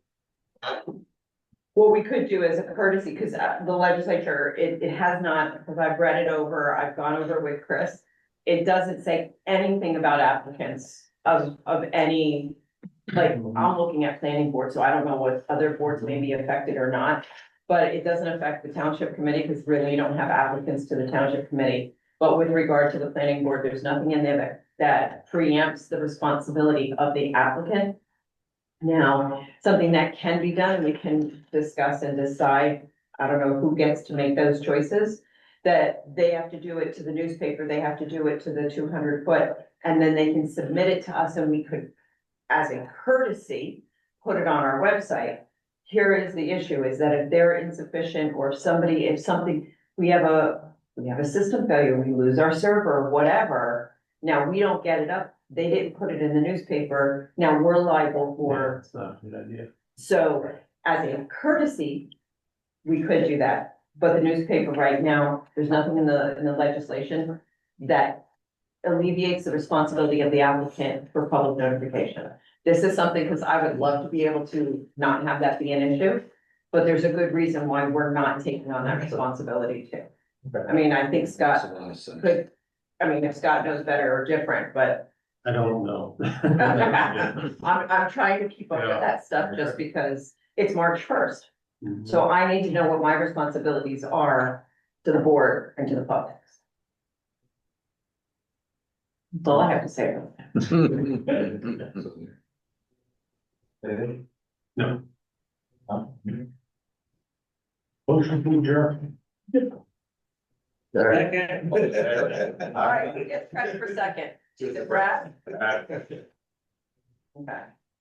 What we could do as a courtesy, because the legislature, it has not, because I've read it over, I've gone over with Chris. It doesn't say anything about applicants of any, like, I'm looking at planning board, so I don't know what other boards may be affected or not. But it doesn't affect the township committee, because really you don't have applicants to the township committee. But with regard to the planning board, there's nothing in there that preempts the responsibility of the applicant. Now, something that can be done, we can discuss and decide, I don't know who gets to make those choices, that they have to do it to the newspaper, they have to do it to the 200 foot, and then they can submit it to us, and we could, as a courtesy, put it on our website. Here is the issue, is that if they're insufficient, or if something, we have a system failure, we lose our server, whatever, now we don't get it up. They didn't put it in the newspaper. Now we're liable for. That's not a good idea. So as a courtesy, we could do that. But the newspaper right now, there's nothing in the legislation that alleviates the responsibility of the applicant for public notification. This is something, because I would love to be able to not have that be an issue, but there's a good reason why we're not taking on that responsibility too. I mean, I think Scott could, I mean, if Scott knows better or different, but I don't know. I'm trying to keep up with that stuff just because it's March 1st. So I need to know what my responsibilities are to the board and to the public. That's all I have to say. No. Motion to adjourn. All right, we get credit for second. Is it Brad? Okay.